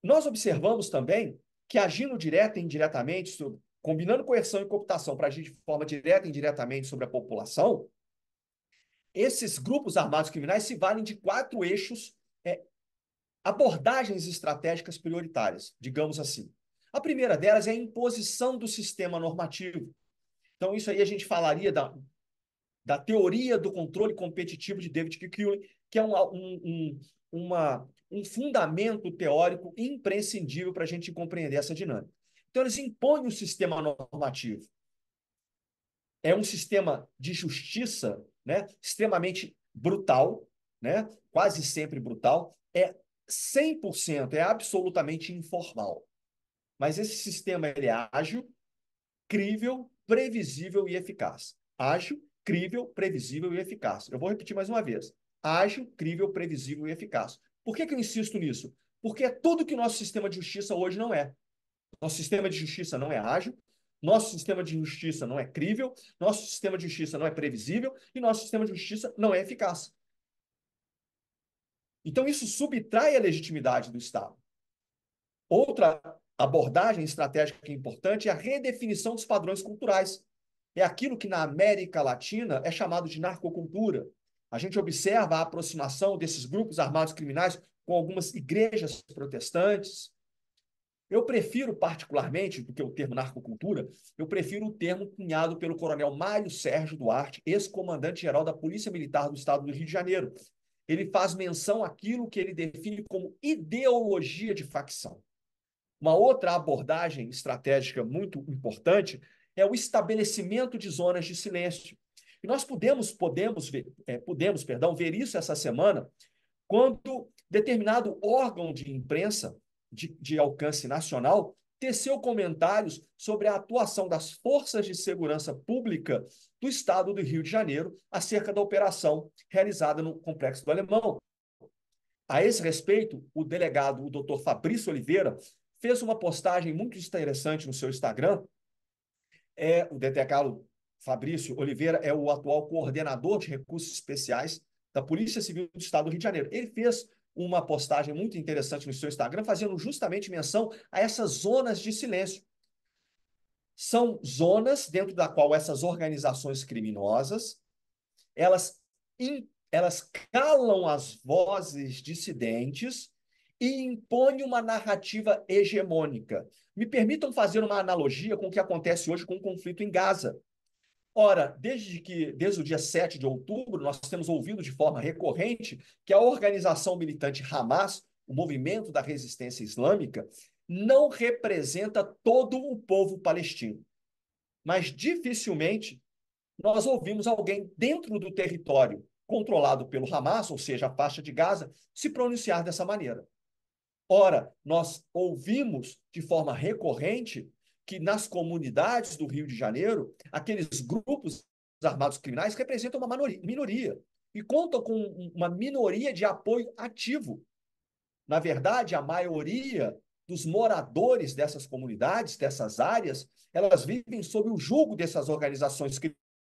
Nós observamos também que agindo direta e indiretamente, combinando coerção e cooptação para agir de forma direta e indiretamente sobre a população, esses grupos armados criminais se valem de 4 eixos, abordagens estratégicas prioritárias, digamos assim. A primeira delas é a imposição do sistema normativo. Então, isso aí a gente falaria da teoria do controle competitivo de David Kikuchi, que é um fundamento teórico imprescindível para a gente compreender essa dinâmica. Então, eles impõem o sistema normativo. É um sistema de justiça, né, extremamente brutal, né, quase sempre brutal, 100%, é absolutamente informal. Mas esse sistema ele é ágil, crível, previsível e eficaz. Ágil, crível, previsível e eficaz. Eu vou repetir mais uma vez. Ágil, crível, previsível e eficaz. Por que eu insisto nisso? Porque é tudo que o nosso sistema de justiça hoje não é. Nosso sistema de justiça não é ágil, nosso sistema de justiça não é crível, nosso sistema de justiça não é previsível e nosso sistema de justiça não é eficaz. Então, isso subtrai a legitimidade do Estado. Outra abordagem estratégica importante é a redefinição dos padrões culturais. É aquilo que na América Latina é chamado de narcocultura. A gente observa a aproximação desses grupos armados criminais com algumas igrejas protestantes. Eu prefiro, particularmente, do que o termo narcocultura, eu prefiro o termo cunhado pelo coronel Mário Sérgio Duarte, ex-comandante-geral da Polícia Militar do Estado do Rio de Janeiro. Ele faz menção àquilo que ele define como ideologia de facção. Uma outra abordagem estratégica muito importante é o estabelecimento de zonas de silêncio. E nós podemos ver isso essa semana, quando determinado órgão de imprensa de alcance nacional teceu comentários sobre a atuação das forças de segurança pública do Estado do Rio de Janeiro acerca da operação realizada no Complexo do Alemão. A esse respeito, o delegado, o doutor Fabrício Oliveira, fez uma postagem muito interessante no seu Instagram. O delegado Fabrício Oliveira é o atual coordenador de recursos especiais da Polícia Civil do Estado do Rio de Janeiro. Ele fez uma postagem muito interessante no seu Instagram, fazendo justamente menção a essas zonas de silêncio. São zonas dentro da qual essas organizações criminosas, elas calam as vozes dissidentes e impõem uma narrativa hegemônica. Me permitam fazer uma analogia com o que acontece hoje com o conflito em Gaza. Ora, desde o dia 7 de outubro, nós temos ouvido de forma recorrente que a organização militante Hamas, o movimento da resistência islâmica, não representa todo o povo palestino. Mas dificilmente nós ouvimos alguém dentro do território controlado pelo Hamas, ou seja, a faixa de Gaza, se pronunciar dessa maneira. Ora, nós ouvimos de forma recorrente que nas comunidades do Rio de Janeiro, aqueles grupos armados criminais representam uma minoria e contam com uma minoria de apoio ativo. Na verdade, a maioria dos moradores dessas comunidades, dessas áreas, elas vivem sob o jugo dessas organizações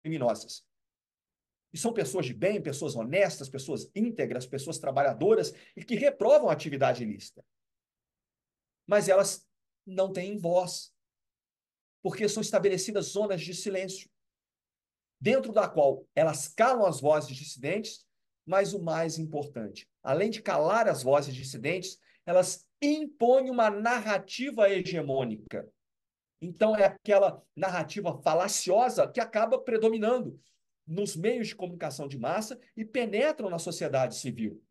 criminosas. E são pessoas de bem, pessoas honestas, pessoas íntegras, pessoas trabalhadoras e que reprovam a atividade ilícita. Mas elas não têm voz, porque são estabelecidas zonas de silêncio, dentro da qual elas calam as vozes dissidentes, mas o mais importante, além de calar as vozes dissidentes, elas impõem uma narrativa hegemônica. Então, é aquela narrativa falaciosa que acaba predominando nos meios de comunicação de massa e penetram na sociedade civil.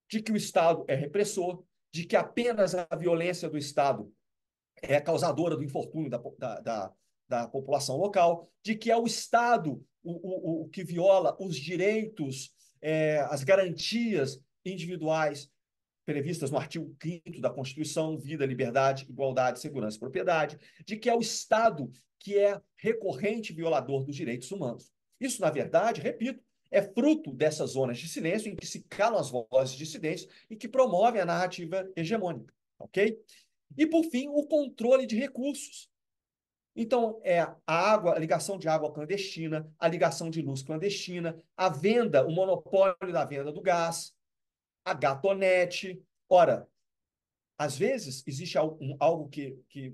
De que o Estado é repressor, de que apenas a violência do Estado é causadora do infortúnio da população local, de que é o Estado o que viola os direitos, as garantias individuais previstas no artigo 5º da Constituição, vida, liberdade, igualdade, segurança e propriedade, de que é o Estado que é recorrente violador dos direitos humanos. Isso, na verdade, repito, é fruto dessas zonas de silêncio em que se calam as vozes dissidentes e que promovem a narrativa hegemônica, ok? E, por fim, o controle de recursos. Então, a água, a ligação de água clandestina, a ligação de luz clandestina, a venda, o monopólio da venda do gás, a gatonete. Ora, às vezes existe algo que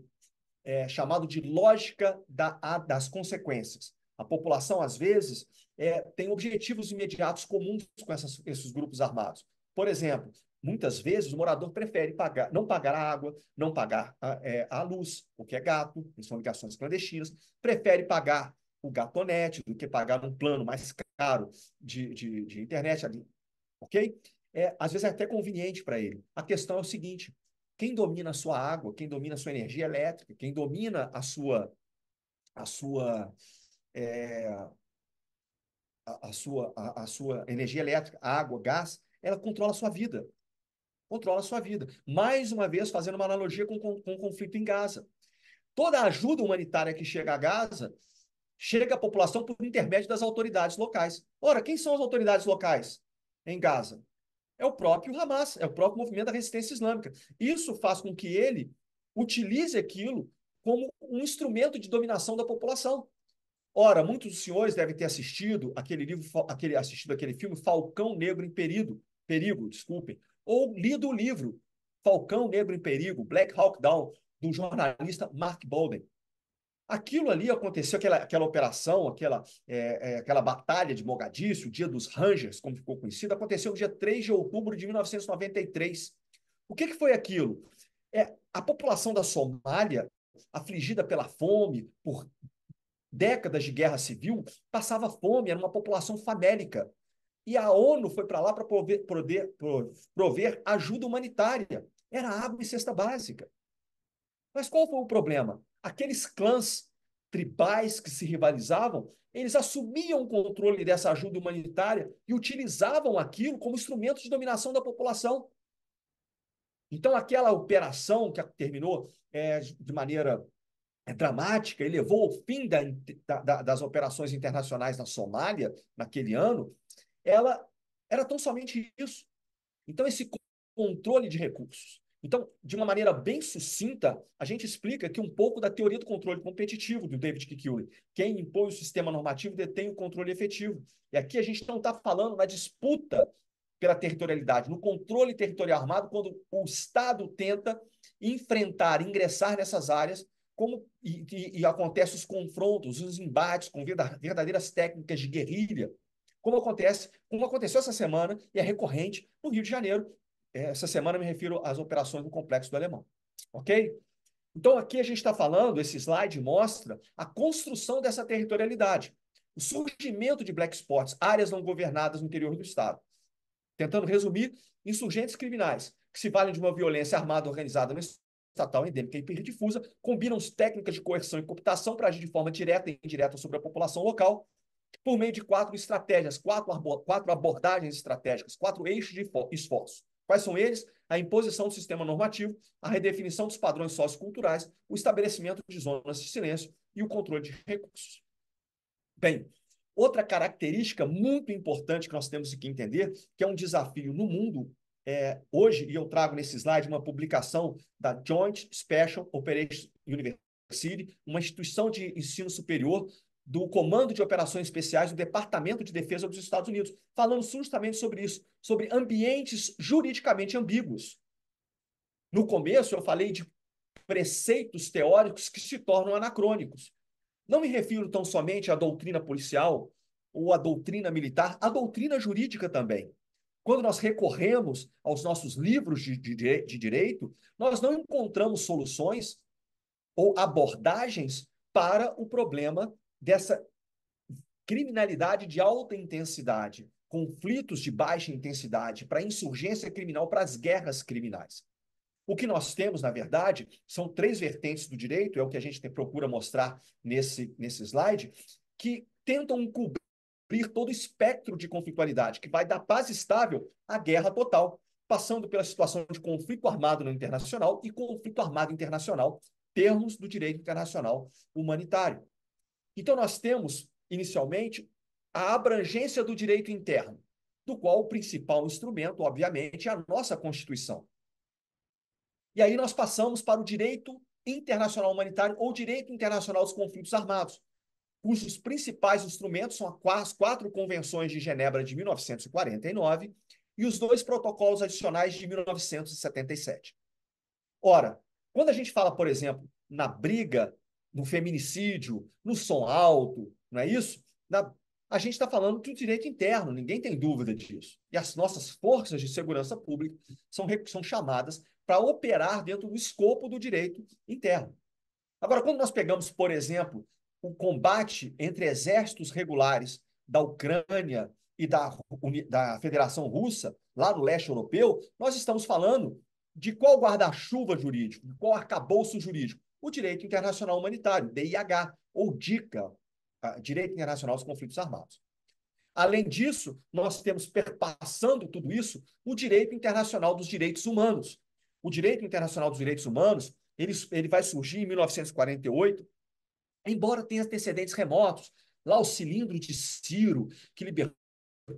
é chamado de lógica das consequências. A população, às vezes, tem objetivos imediatos comuns com esses grupos armados. Por exemplo, muitas vezes o morador prefere não pagar a água, não pagar a luz, o que é gato, que são ligações clandestinas, prefere pagar o gatonete do que pagar um plano mais caro de internet ali, ok? Às vezes é até conveniente para ele. A questão é o seguinte: quem domina a sua água, quem domina a sua energia elétrica, quem domina é, a sua energia elétrica, água, gás, ela controla a sua vida. Controla a sua vida. Mais uma vez, fazendo uma analogia com o conflito em Gaza. Toda a ajuda humanitária que chega a Gaza chega à população por intermédio das autoridades locais. Ora, quem são as autoridades locais em Gaza? É o próprio Hamas, é o próprio movimento da resistência islâmica. Isso faz com que ele utilize aquilo como um instrumento de dominação da população. Ora, muitos dos senhores devem ter assistido aquele filme Falcão Negro em Perigo, desculpem, ou lido o livro Falcão Negro em Perigo, Black Hawk Down, do jornalista Mark Bolden. Aquilo ali aconteceu, aquela operação, aquela batalha de Mogadíscio, o Dia dos Rangers, como ficou conhecido, aconteceu no dia 3 de outubro de 1993. O que foi aquilo? A população da Somália, afligida pela fome, por décadas de guerra civil, passava fome, era uma população famélica. E a ONU foi para lá para prover ajuda humanitária. Era água e cesta básica. Mas qual foi o problema? Aqueles clãs tribais que se rivalizavam, eles assumiam o controle dessa ajuda humanitária e utilizavam aquilo como instrumento de dominação da população. Então, aquela operação que terminou de maneira dramática e levou ao fim das operações internacionais na Somália, naquele ano, ela era tão somente isso. Então, esse controle de recursos. Então, de uma maneira bem sucinta, a gente explica aqui um pouco da teoria do controle competitivo do David Kikuly. Quem impõe o sistema normativo detém o controle efetivo. E aqui a gente não está falando na disputa pela territorialidade, no controle territorial armado, quando o Estado tenta enfrentar, ingressar nessas áreas, e acontecem os confrontos, os embates com verdadeiras técnicas de guerrilha, como aconteceu essa semana e é recorrente no Rio de Janeiro. Essa semana me refiro às operações no Complexo do Alemão. Ok? Então, aqui a gente está falando, esse slide mostra a construção dessa territorialidade, o surgimento de black spots, áreas não governadas no interior do Estado. Tentando resumir, insurgentes criminais que se valem de uma violência armada organizada no estatal, endêmica e hiperdifusa, combinam técnicas de coerção e cooptação para agir de forma direta e indireta sobre a população local, por meio de 4 estratégias, 4 abordagens estratégicas, 4 eixos de esforço. Quais são eles? A imposição do sistema normativo, a redefinição dos padrões socioculturais, o estabelecimento de zonas de silêncio e o controle de recursos. Bem, outra característica muito importante que nós temos que entender, que é um desafio no mundo, hoje, e eu trago nesse slide uma publicação da Joint Special Operations University, uma instituição de ensino superior do Comando de Operações Especiais do Departamento de Defesa dos Estados Unidos, falando justamente sobre isso, sobre ambientes juridicamente ambíguos. No começo, eu falei de preceitos teóricos que se tornam anacrônicos. Não me refiro tão somente à doutrina policial ou à doutrina militar, à doutrina jurídica também. Quando nós recorremos aos nossos livros de direito, nós não encontramos soluções ou abordagens para o problema dessa criminalidade de alta intensidade, conflitos de baixa intensidade, para a insurgência criminal, para as guerras criminais. O que nós temos, na verdade, são três vertentes do direito, é o que a gente procura mostrar nesse slide, que tentam cobrir todo o espectro de conflitualidade, que vai da paz estável à guerra total, passando pela situação de conflito armado no internacional e conflito armado internacional, termos do direito internacional humanitário. Então, nós temos, inicialmente, a abrangência do direito interno, do qual o principal instrumento, obviamente, é a nossa Constituição. E aí nós passamos para o direito internacional humanitário ou direito internacional dos conflitos armados, cujos principais instrumentos são as quatro convenções de Genebra de 1949 e os dois protocolos adicionais de 1977. Ora, quando a gente fala, por exemplo, na briga, no feminicídio, no som alto, não é isso? A gente está falando do direito interno, ninguém tem dúvida disso. E as nossas forças de segurança pública são chamadas para operar dentro do escopo do direito interno. Agora, quando nós pegamos, por exemplo, o combate entre exércitos regulares da Ucrânia e da Federação Russa, lá no leste europeu, nós estamos falando de qual guarda-chuva jurídico, de qual arcabouço jurídico? O direito internacional humanitário, DIH, ou DICA, Direito Internacional dos Conflitos Armados. Além disso, nós temos, perpassando tudo isso, o direito internacional dos direitos humanos. O direito internacional dos direitos humanos, ele vai surgir em 1948, embora tenha antecedentes remotos. Lá o cilindro de Ciro, que libertou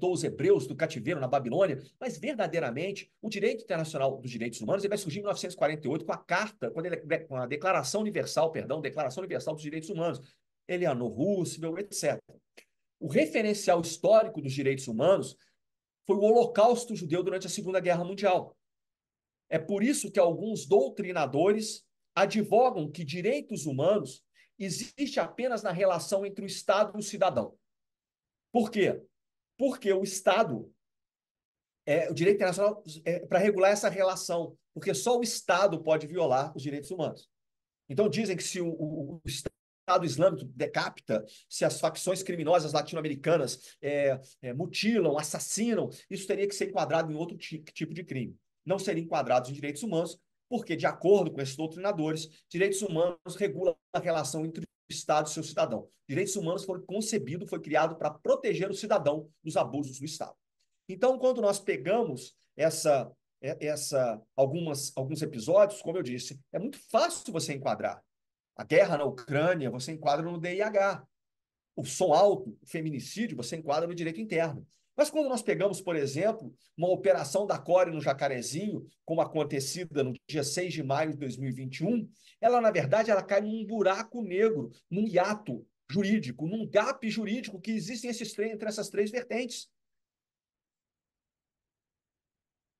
os hebreus do cativeiro na Babilônia, mas verdadeiramente o direito internacional dos direitos humanos ele vai surgir em 1948 com a carta, com a Declaração Universal, Declaração Universal dos Direitos Humanos, Eleanor Roosevelt, etc. O referencial histórico dos direitos humanos foi o Holocausto judeu durante a Segunda Guerra Mundial. É por isso que alguns doutrinadores advogam que direitos humanos existe apenas na relação entre o Estado e o cidadão. Por quê? Porque o Estado, o direito internacional é para regular essa relação, porque só o Estado pode violar os direitos humanos. Então dizem que se o Estado Islâmico decapita, se as facções criminosas latino-americanas mutilam, assassinam, isso teria que ser enquadrado em outro tipo de crime. Não seria enquadrado em direitos humanos, porque, de acordo com esses doutrinadores, direitos humanos regulam a relação entre o Estado e seu cidadão. Direitos humanos foram concebidos, foi criado para proteger o cidadão dos abusos do Estado. Então, quando nós pegamos alguns episódios, como eu disse, é muito fácil você enquadrar. A guerra na Ucrânia, você enquadra no DIH. O som alto, o feminicídio, você enquadra no direito interno. Mas quando nós pegamos, por exemplo, uma operação da CORE no Jacarezinho, como acontecida no dia 6 de maio de 2021, ela, na verdade, ela cai num buraco negro, num hiato jurídico, num gap jurídico que existem entre essas três vertentes.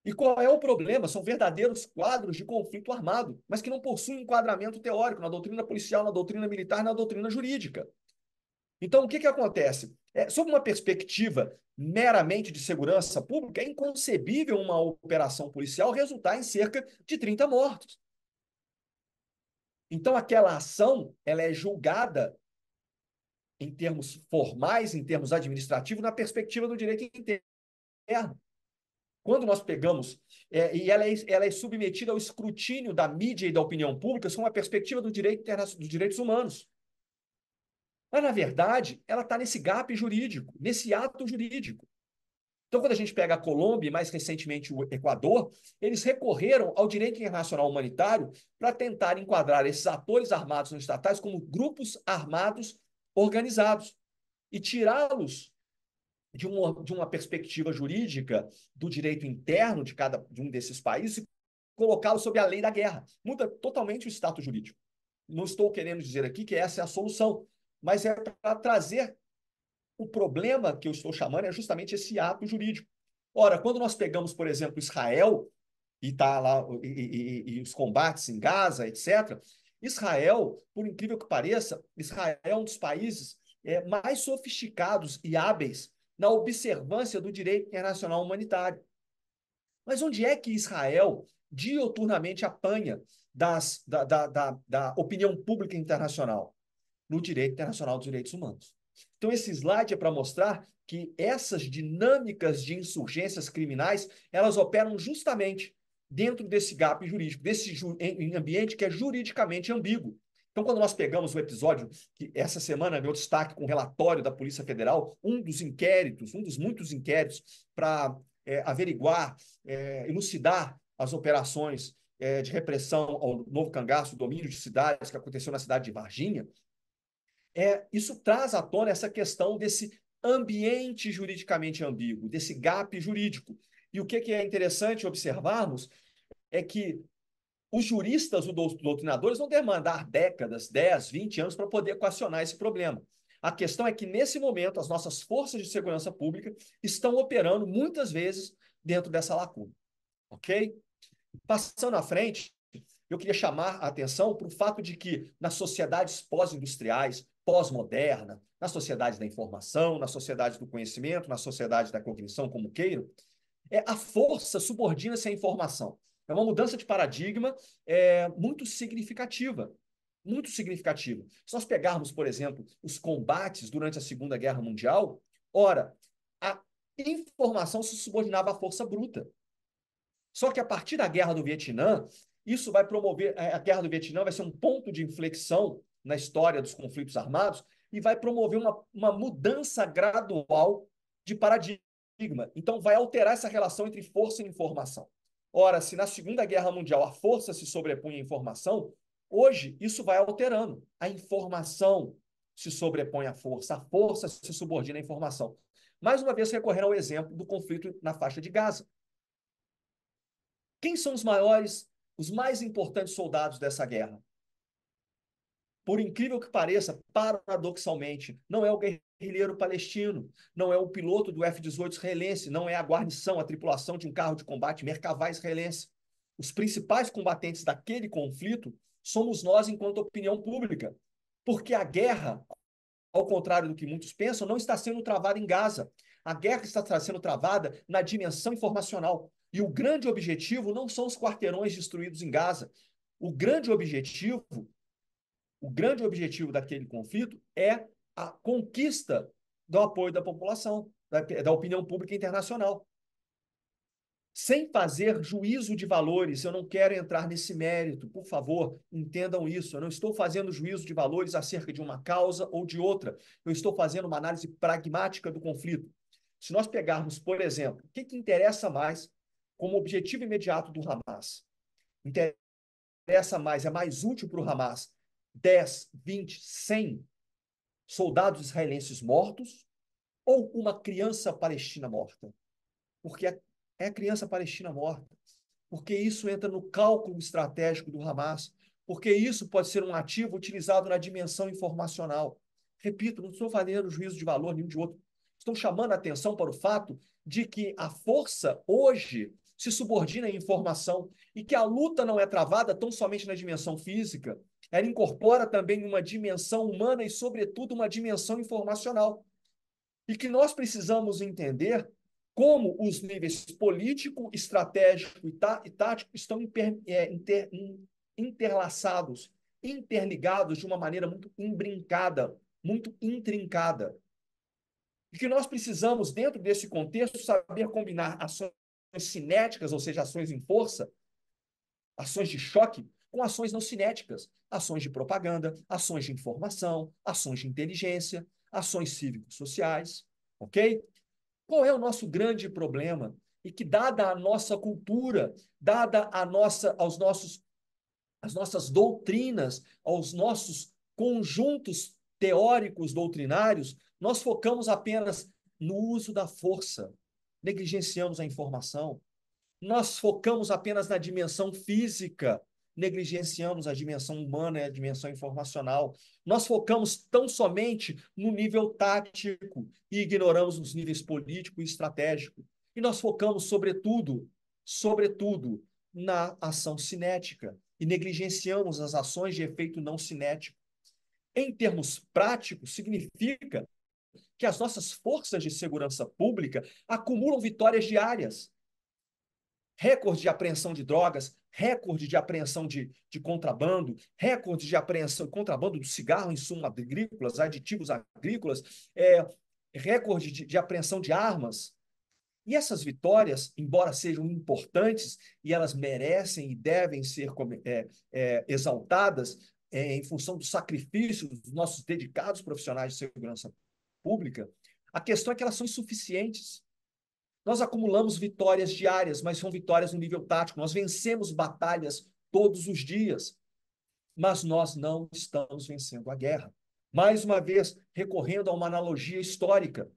E qual é o problema? São verdadeiros quadros de conflito armado, mas que não possuem enquadramento teórico na doutrina policial, na doutrina militar, na doutrina jurídica. Então, o que acontece? Sob uma perspectiva meramente de segurança pública, é inconcebível uma operação policial resultar em cerca de 30 mortos. Então, aquela ação ela é julgada em termos formais, em termos administrativos, na perspectiva do direito interno. Quando nós pegamos, e ela é submetida ao escrutínio da mídia e da opinião pública, sob uma perspectiva dos direitos humanos. Mas, na verdade, ela está nesse gap jurídico, nesse ato jurídico. Então, quando a gente pega a Colômbia e, mais recentemente, o Equador, eles recorreram ao direito internacional humanitário para tentar enquadrar esses atores armados não estatais como grupos armados organizados e tirá-los de uma perspectiva jurídica do direito interno de um desses países e colocá-los sob a lei da guerra. Muda totalmente o status jurídico. Não estou querendo dizer aqui que essa é a solução, mas é para trazer o problema que eu estou chamando é justamente esse ato jurídico. Ora, quando nós pegamos, por exemplo, Israel e tá lá e os combates em Gaza, etc. Israel, por incrível que pareça, Israel é um dos países mais sofisticados e hábeis na observância do direito internacional humanitário. Mas onde é que Israel diuturnamente apanha da opinião pública internacional? No direito internacional dos direitos humanos. Então, esse slide é para mostrar que essas dinâmicas de insurgências criminais, elas operam justamente dentro desse gap jurídico, em ambiente que é juridicamente ambíguo. Então, quando nós pegamos o episódio que essa semana deu destaque com o relatório da Polícia Federal, um dos muitos inquéritos para averiguar, elucidar as operações de repressão ao novo cangaço, domínio de cidades, que aconteceu na cidade de Varginha, isso traz à tona essa questão desse ambiente juridicamente ambíguo, desse gap jurídico. E o que é interessante observarmos é que os juristas, os doutrinadores, vão demandar décadas, 10, 20 anos para poder equacionar esse problema. A questão é que, nesse momento, as nossas forças de segurança pública estão operando, muitas vezes, dentro dessa lacuna. Ok? Passando à frente, eu queria chamar a atenção para o fato de que, nas sociedades pós-industriais, pós-moderna, nas sociedades da informação, nas sociedades do conhecimento, nas sociedades da cognição, como queiram, a força subordina-se à informação. É uma mudança de paradigma muito significativa. Muito significativa. Se nós pegarmos, por exemplo, os combates durante a Segunda Guerra Mundial, ora, a informação se subordinava à força bruta. Só que a partir da Guerra do Vietnã, isso vai promover, a Guerra do Vietnã vai ser um ponto de inflexão na história dos conflitos armados e vai promover uma mudança gradual de paradigma. Então, vai alterar essa relação entre força e informação. Ora, se na Segunda Guerra Mundial a força se sobrepunha à informação, hoje isso vai alterando. A informação se sobrepõe à força, a força se subordina à informação. Mais uma vez, recorrendo ao exemplo do conflito na faixa de Gaza. Quem são os maiores, os mais importantes soldados dessa guerra? Por incrível que pareça, paradoxalmente, não é o guerrilheiro palestino, não é o piloto do F-18 israelense, não é a guarnição, a tripulação de um carro de combate Merkavá israelense. Os principais combatentes daquele conflito somos nós enquanto opinião pública, porque a guerra, ao contrário do que muitos pensam, não está sendo travada em Gaza. A guerra está sendo travada na dimensão informacional. E o grande objetivo não são os quarteirões destruídos em Gaza. O grande objetivo daquele conflito é a conquista do apoio da população, da opinião pública internacional. Sem fazer juízo de valores, eu não quero entrar nesse mérito, por favor, entendam isso. Eu não estou fazendo juízo de valores acerca de uma causa ou de outra. Eu estou fazendo uma análise pragmática do conflito. Se nós pegarmos, por exemplo, o que interessa mais como objetivo imediato do Hamas? Interessa mais, é mais útil para o Hamas 10, 20, 100 soldados israelenses mortos ou uma criança palestina morta? Porque é a criança palestina morta. Porque isso entra no cálculo estratégico do Hamas. Porque isso pode ser um ativo utilizado na dimensão informacional. Repito, não estou fazendo juízo de valor nenhum de outro. Estou chamando a atenção para o fato de que a força hoje se subordina à informação e que a luta não é travada tão somente na dimensão física, ela incorpora também uma dimensão humana e, sobretudo, uma dimensão informacional. E que nós precisamos entender como os níveis político, estratégico e tático estão interlaçados, interligados de uma maneira muito imbrincada, muito intrincada. E que nós precisamos, dentro desse contexto, saber combinar ações cinéticas, ou seja, ações em força, ações de choque, com ações não cinéticas, ações de propaganda, ações de informação, ações de inteligência, ações cívico-sociais, ok? Qual é o nosso grande problema? E que, dada a nossa cultura, dada as nossas doutrinas, aos nossos conjuntos teóricos doutrinários, nós focamos apenas no uso da força, negligenciamos a informação. Nós focamos apenas na dimensão física, negligenciamos a dimensão humana e a dimensão informacional. Nós focamos tão somente no nível tático e ignoramos os níveis político e estratégico. E nós focamos, sobretudo, na ação cinética e negligenciamos as ações de efeito não cinético. Em termos práticos, significa que as nossas forças de segurança pública acumulam vitórias diárias. Recorde de apreensão de drogas, recorde de apreensão de contrabando, recorde de apreensão de contrabando do cigarro, insumos agrícolas, aditivos agrícolas, recorde de apreensão de armas. E essas vitórias, embora sejam importantes e elas merecem e devem ser exaltadas em função do sacrifício dos nossos dedicados profissionais de segurança pública, a questão é que elas são insuficientes. Nós acumulamos vitórias diárias, mas são vitórias no nível tático. Nós vencemos batalhas todos os dias, mas nós não estamos vencendo a guerra. Mais uma vez, recorrendo a uma analogia histórica,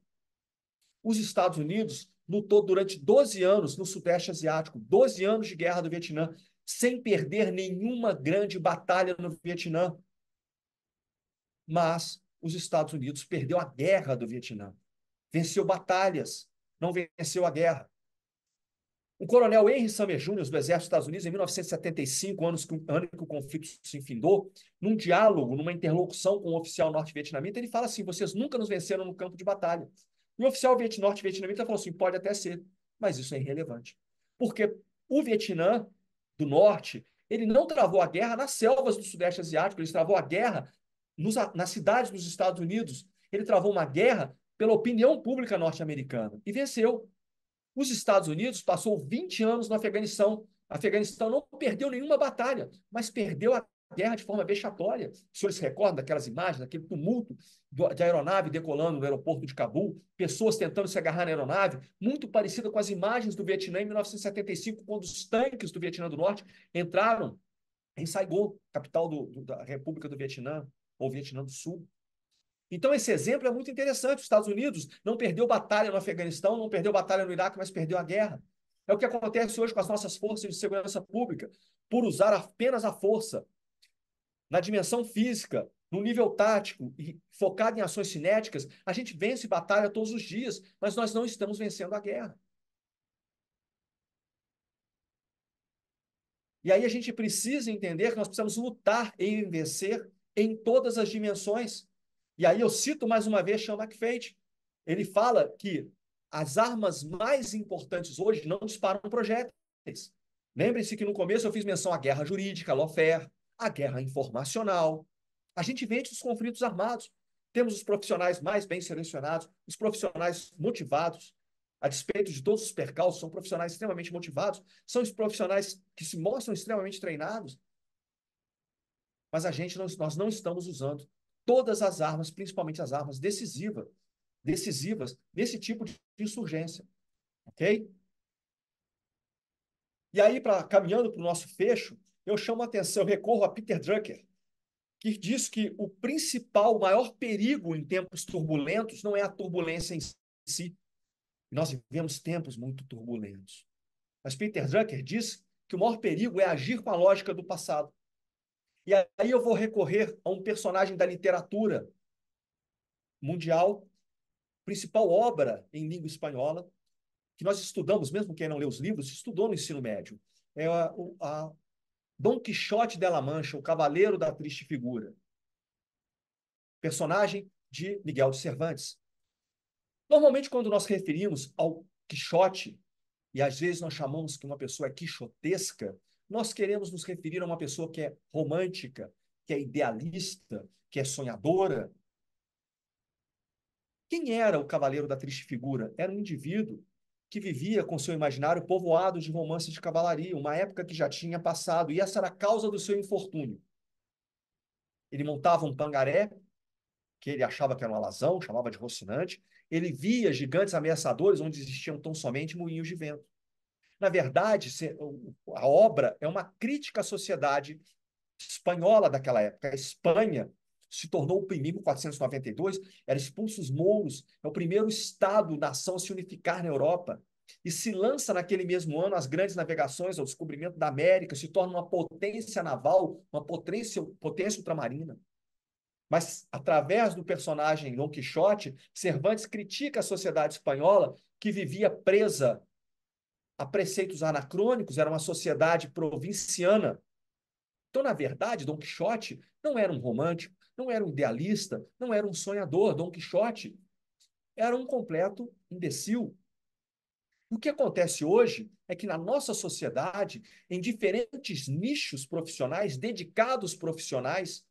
os Estados Unidos lutou durante 12 anos no Sudeste Asiático, 12 anos de guerra do Vietnã, sem perder nenhuma grande batalha no Vietnã. Mas os Estados Unidos perdeu a guerra do Vietnã. Venceu batalhas, não venceu a guerra. O coronel Henry Summer Jr., do Exército dos Estados Unidos, em 1975, ano que o conflito se enfindou, num diálogo, numa interlocução com um oficial norte-vietnamita, ele fala assim: vocês nunca nos venceram no campo de batalha. E o oficial norte-vietnamita falou assim: pode até ser, mas isso é irrelevante. Porque o Vietnã do Norte, ele não travou a guerra nas selvas do Sudeste Asiático, ele travou a guerra nas cidades dos Estados Unidos. Ele travou uma guerra pela opinião pública norte-americana e venceu. Os Estados Unidos passou 20 anos no Afeganistão. O Afeganistão não perdeu nenhuma batalha, mas perdeu a guerra de forma vexatória. Os senhores se recordam daquelas imagens, daquele tumulto de aeronave decolando no aeroporto de Cabul, pessoas tentando se agarrar na aeronave, muito parecida com as imagens do Vietnã em 1975, quando os tanques do Vietnã do Norte entraram em Saigon, capital da República do Vietnã, ou Vietnã do Sul. Então, esse exemplo é muito interessante. Os Estados Unidos não perdeu batalha no Afeganistão, não perdeu batalha no Iraque, mas perdeu a guerra. É o que acontece hoje com as nossas forças de segurança pública, por usar apenas a força na dimensão física, no nível tático e focado em ações cinéticas. A gente vence batalha todos os dias, mas nós não estamos vencendo a guerra. E aí a gente precisa entender que nós precisamos lutar e vencer em todas as dimensões. E aí eu cito mais uma vez Sean McFate. Ele fala que as armas mais importantes hoje não disparam projéteis. Lembre-se que no começo eu fiz menção à guerra jurídica, lawfare, à guerra informacional. A gente vence os conflitos armados. Temos os profissionais mais bem selecionados, os profissionais motivados, a despeito de todos os percalços, são profissionais extremamente motivados, são os profissionais que se mostram extremamente treinados, mas nós não estamos usando todas as armas, principalmente as armas decisivas nesse tipo de insurgência. Ok? E aí, caminhando para o nosso fecho, eu chamo a atenção, eu recorro a Peter Drucker, que diz que o maior perigo em tempos turbulentos não é a turbulência em si. Nós vivemos tempos muito turbulentos. Mas Peter Drucker diz que o maior perigo é agir com a lógica do passado. E aí eu vou recorrer a um personagem da literatura mundial, principal obra em língua espanhola, que nós estudamos, mesmo quem não lê os livros, estudou no ensino médio. É a Dom Quixote de la Mancha, o Cavaleiro da Triste Figura. Personagem de Miguel de Cervantes. Normalmente, quando nós referimos ao Quixote, e às vezes nós chamamos que uma pessoa é quixotesca, nós queremos nos referir a uma pessoa que é romântica, que é idealista, que é sonhadora. Quem era o Cavaleiro da Triste Figura? Era um indivíduo que vivia com seu imaginário povoado de romances de cavalaria, uma época que já tinha passado, e essa era a causa do seu infortúnio. Ele montava um pangaré, que ele achava que era um alazão, chamava de Rocinante. Ele via gigantes ameaçadores onde existiam tão somente moinhos de vento. Na verdade, a obra é uma crítica à sociedade espanhola daquela época. A Espanha se tornou o primeiro, em 1492, era expulso os mouros, é o primeiro Estado-nação a se unificar na Europa, e se lança naquele mesmo ano as grandes navegações ao descobrimento da América, se torna uma potência naval, uma potência ultramarina. Mas, através do personagem Dom Quixote, Cervantes critica a sociedade espanhola que vivia presa a preceitos anacrônicos, era uma sociedade provinciana. Então, na verdade, Dom Quixote não era um romântico, não era um idealista, não era um sonhador. Dom Quixote era um completo imbecil. O que acontece hoje é que na nossa sociedade, em diferentes nichos profissionais, dedicados profissionais,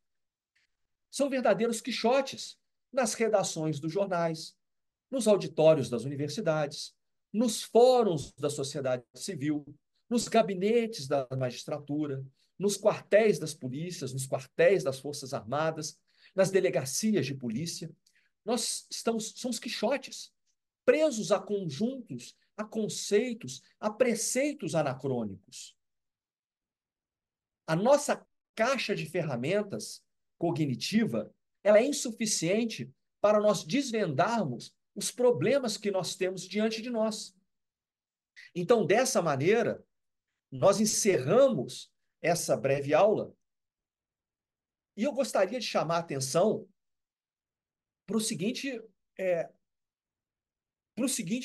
são verdadeiros quixotes nas redações dos jornais, nos auditórios das universidades, nos fóruns da sociedade civil, nos gabinetes da magistratura, nos quartéis das polícias, nos quartéis das Forças Armadas, nas delegacias de polícia. Somos quixotes, presos a conjuntos, a conceitos, a preceitos anacrônicos. A nossa caixa de ferramentas cognitiva, ela é insuficiente para nós desvendarmos os problemas que nós temos diante de nós. Então, dessa maneira, nós encerramos essa breve aula e eu gostaria de chamar a atenção para o seguinte,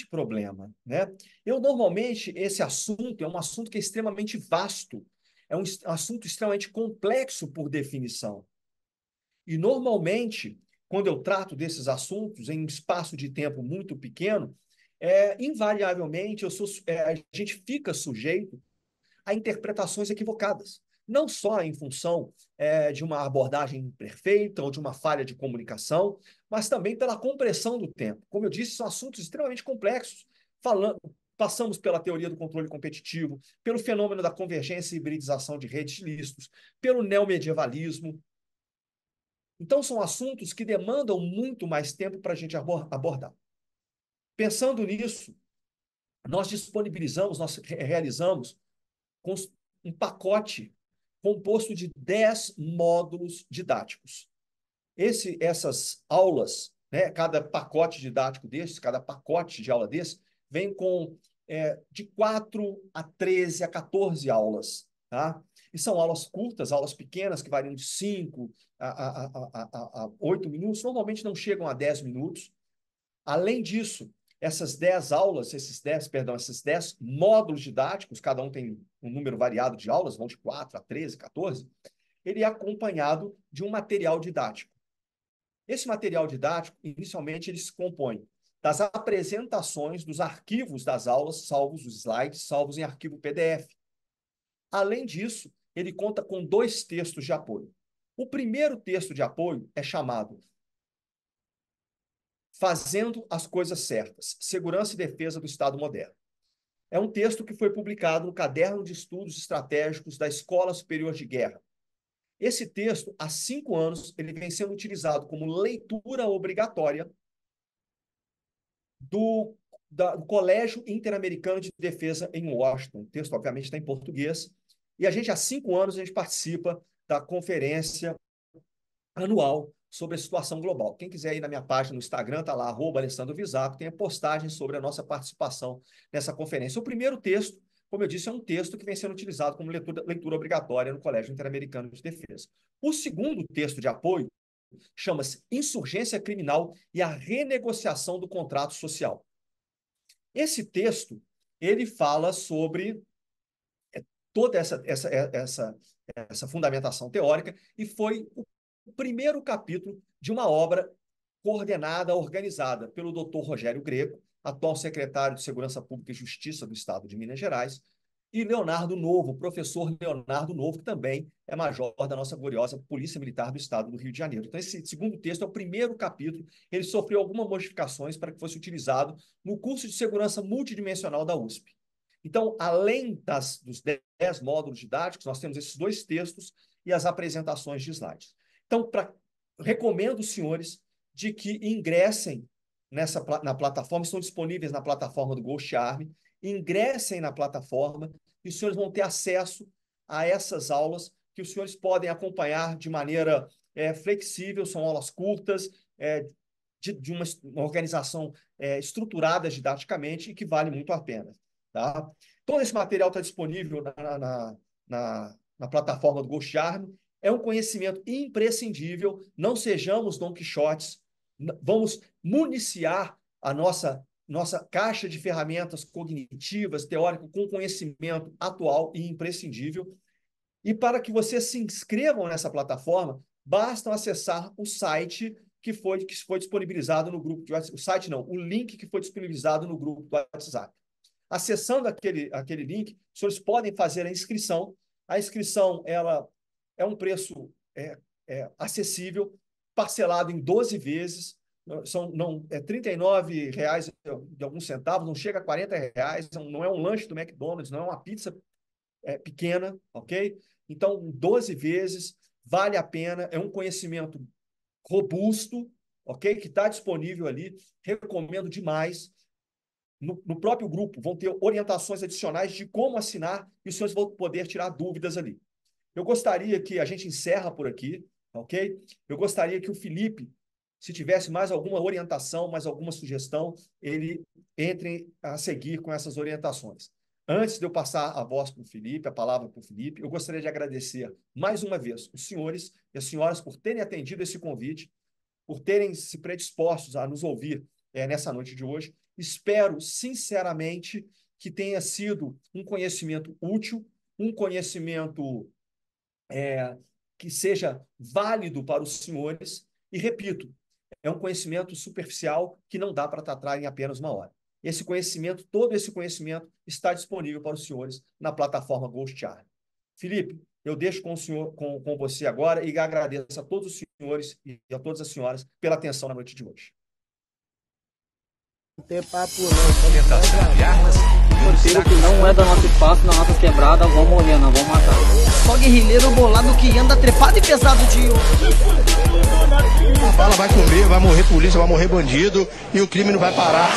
problema, né? Normalmente, esse assunto é um assunto que é extremamente vasto, é um assunto extremamente complexo por definição. E, normalmente, quando eu trato desses assuntos em um espaço de tempo muito pequeno, invariavelmente a gente fica sujeito a interpretações equivocadas, não só em função de uma abordagem imperfeita ou de uma falha de comunicação, mas também pela compressão do tempo. Como eu disse, são assuntos extremamente complexos. Passamos pela teoria do controle competitivo, pelo fenômeno da convergência e hibridização de redes de ilícitos, pelo neomedievalismo. Então, são assuntos que demandam muito mais tempo para a gente abordar. Pensando nisso, nós realizamos um pacote composto de 10 módulos didáticos. Essas aulas, né, cada pacote didático desse, cada pacote de aula desse, vem com de 4 a 13 a 14 aulas. Tá? E são aulas curtas, aulas pequenas, que variam de 5 a 8 minutos, normalmente não chegam a 10 minutos. Além disso, essas 10 aulas, esses 10 módulos didáticos, cada um tem um número variado de aulas, vão de 4 a 13, 14, ele é acompanhado de um material didático. Esse material didático, inicialmente, ele se compõe das apresentações dos arquivos das aulas, salvos os slides, salvos em arquivo PDF. Além disso, ele conta com 2 textos de apoio. O primeiro texto de apoio é chamado Fazendo as Coisas Certas, Segurança e Defesa do Estado Moderno. É um texto que foi publicado no Caderno de Estudos Estratégicos da Escola Superior de Guerra. Esse texto, há 5 anos, ele vem sendo utilizado como leitura obrigatória do Colégio Interamericano de Defesa em Washington. O texto, obviamente, está em português. E há 5 anos, a gente participa da conferência anual sobre a situação global. Quem quiser ir na minha página no Instagram, está lá, @AlessandroVisato, tem a postagem sobre a nossa participação nessa conferência. O primeiro texto, como eu disse, é um texto que vem sendo utilizado como leitura obrigatória no Colégio Interamericano de Defesa. O segundo texto de apoio chama-se Insurgência Criminal e a Renegociação do Contrato Social. Esse texto, ele fala sobre toda essa fundamentação teórica e foi o primeiro capítulo de uma obra coordenada, organizada pelo Dr. Rogério Greco, atual secretário de Segurança Pública e Justiça do Estado de Minas Gerais, e Leonardo Novo, professor Leonardo Novo, que também é major da nossa gloriosa Polícia Militar do Estado do Rio de Janeiro. Então, esse segundo texto é o primeiro capítulo, ele sofreu algumas modificações para que fosse utilizado no curso de Segurança Multidimensional da USP. Então, além dos 10 módulos didáticos, nós temos esses 2 textos e as apresentações de slides. Então, recomendo os senhores de que ingressem na plataforma, estão disponíveis na plataforma do GhostArmy, ingressem na plataforma e os senhores vão ter acesso a essas aulas que os senhores podem acompanhar de maneira flexível, são aulas curtas, de uma organização estruturada didaticamente e que vale muito a pena. Tá? Todo esse material está disponível na plataforma do GhostArmy. É um conhecimento imprescindível, não sejamos Dom Quixotes, vamos municiar a nossa caixa de ferramentas cognitivas, teóricas, com conhecimento atual e imprescindível. E para que vocês se inscrevam nessa plataforma, basta acessar o site que foi disponibilizado no grupo de WhatsApp. O site não, o link que foi disponibilizado no grupo do WhatsApp. Acessando aquele link, os senhores podem fazer a inscrição. A inscrição, ela é um preço acessível, parcelado em 12 vezes, é R$ 39 de alguns centavos, não chega a R$ 40, não é um lanche do McDonald's, não é uma pizza pequena, ok? Então, 12 vezes, vale a pena, é um conhecimento robusto, ok? Que está disponível ali, recomendo demais. No próprio grupo vão ter orientações adicionais de como assinar e os senhores vão poder tirar dúvidas ali. Eu gostaria que a gente encerra por aqui, ok? Eu gostaria que o Felipe, se tivesse mais alguma orientação, mais alguma sugestão, ele entre a seguir com essas orientações. Antes de eu passar a voz para o Felipe, a palavra para o Felipe, eu gostaria de agradecer mais uma vez os senhores e as senhoras por terem atendido esse convite, por terem se predispostos a nos ouvir nessa noite de hoje. Espero, sinceramente, que tenha sido um conhecimento útil, um conhecimento que seja válido para os senhores. E, repito, é um conhecimento superficial que não dá para tratar em apenas uma hora. Esse conhecimento, todo esse conhecimento, está disponível para os senhores na plataforma Ghost Army. Felipe, eu deixo com o senhor, com você agora e agradeço a todos os senhores e a todas as senhoras pela atenção na noite de hoje. Não tem papo não. Roteiro que não é da nossa espaço, na nossa quebrada, vamos olhando, vamos matar. Só guerrilheiro bolado que anda trepado e pesado de A bala vai comer, vai morrer polícia, vai morrer bandido e o crime não vai parar.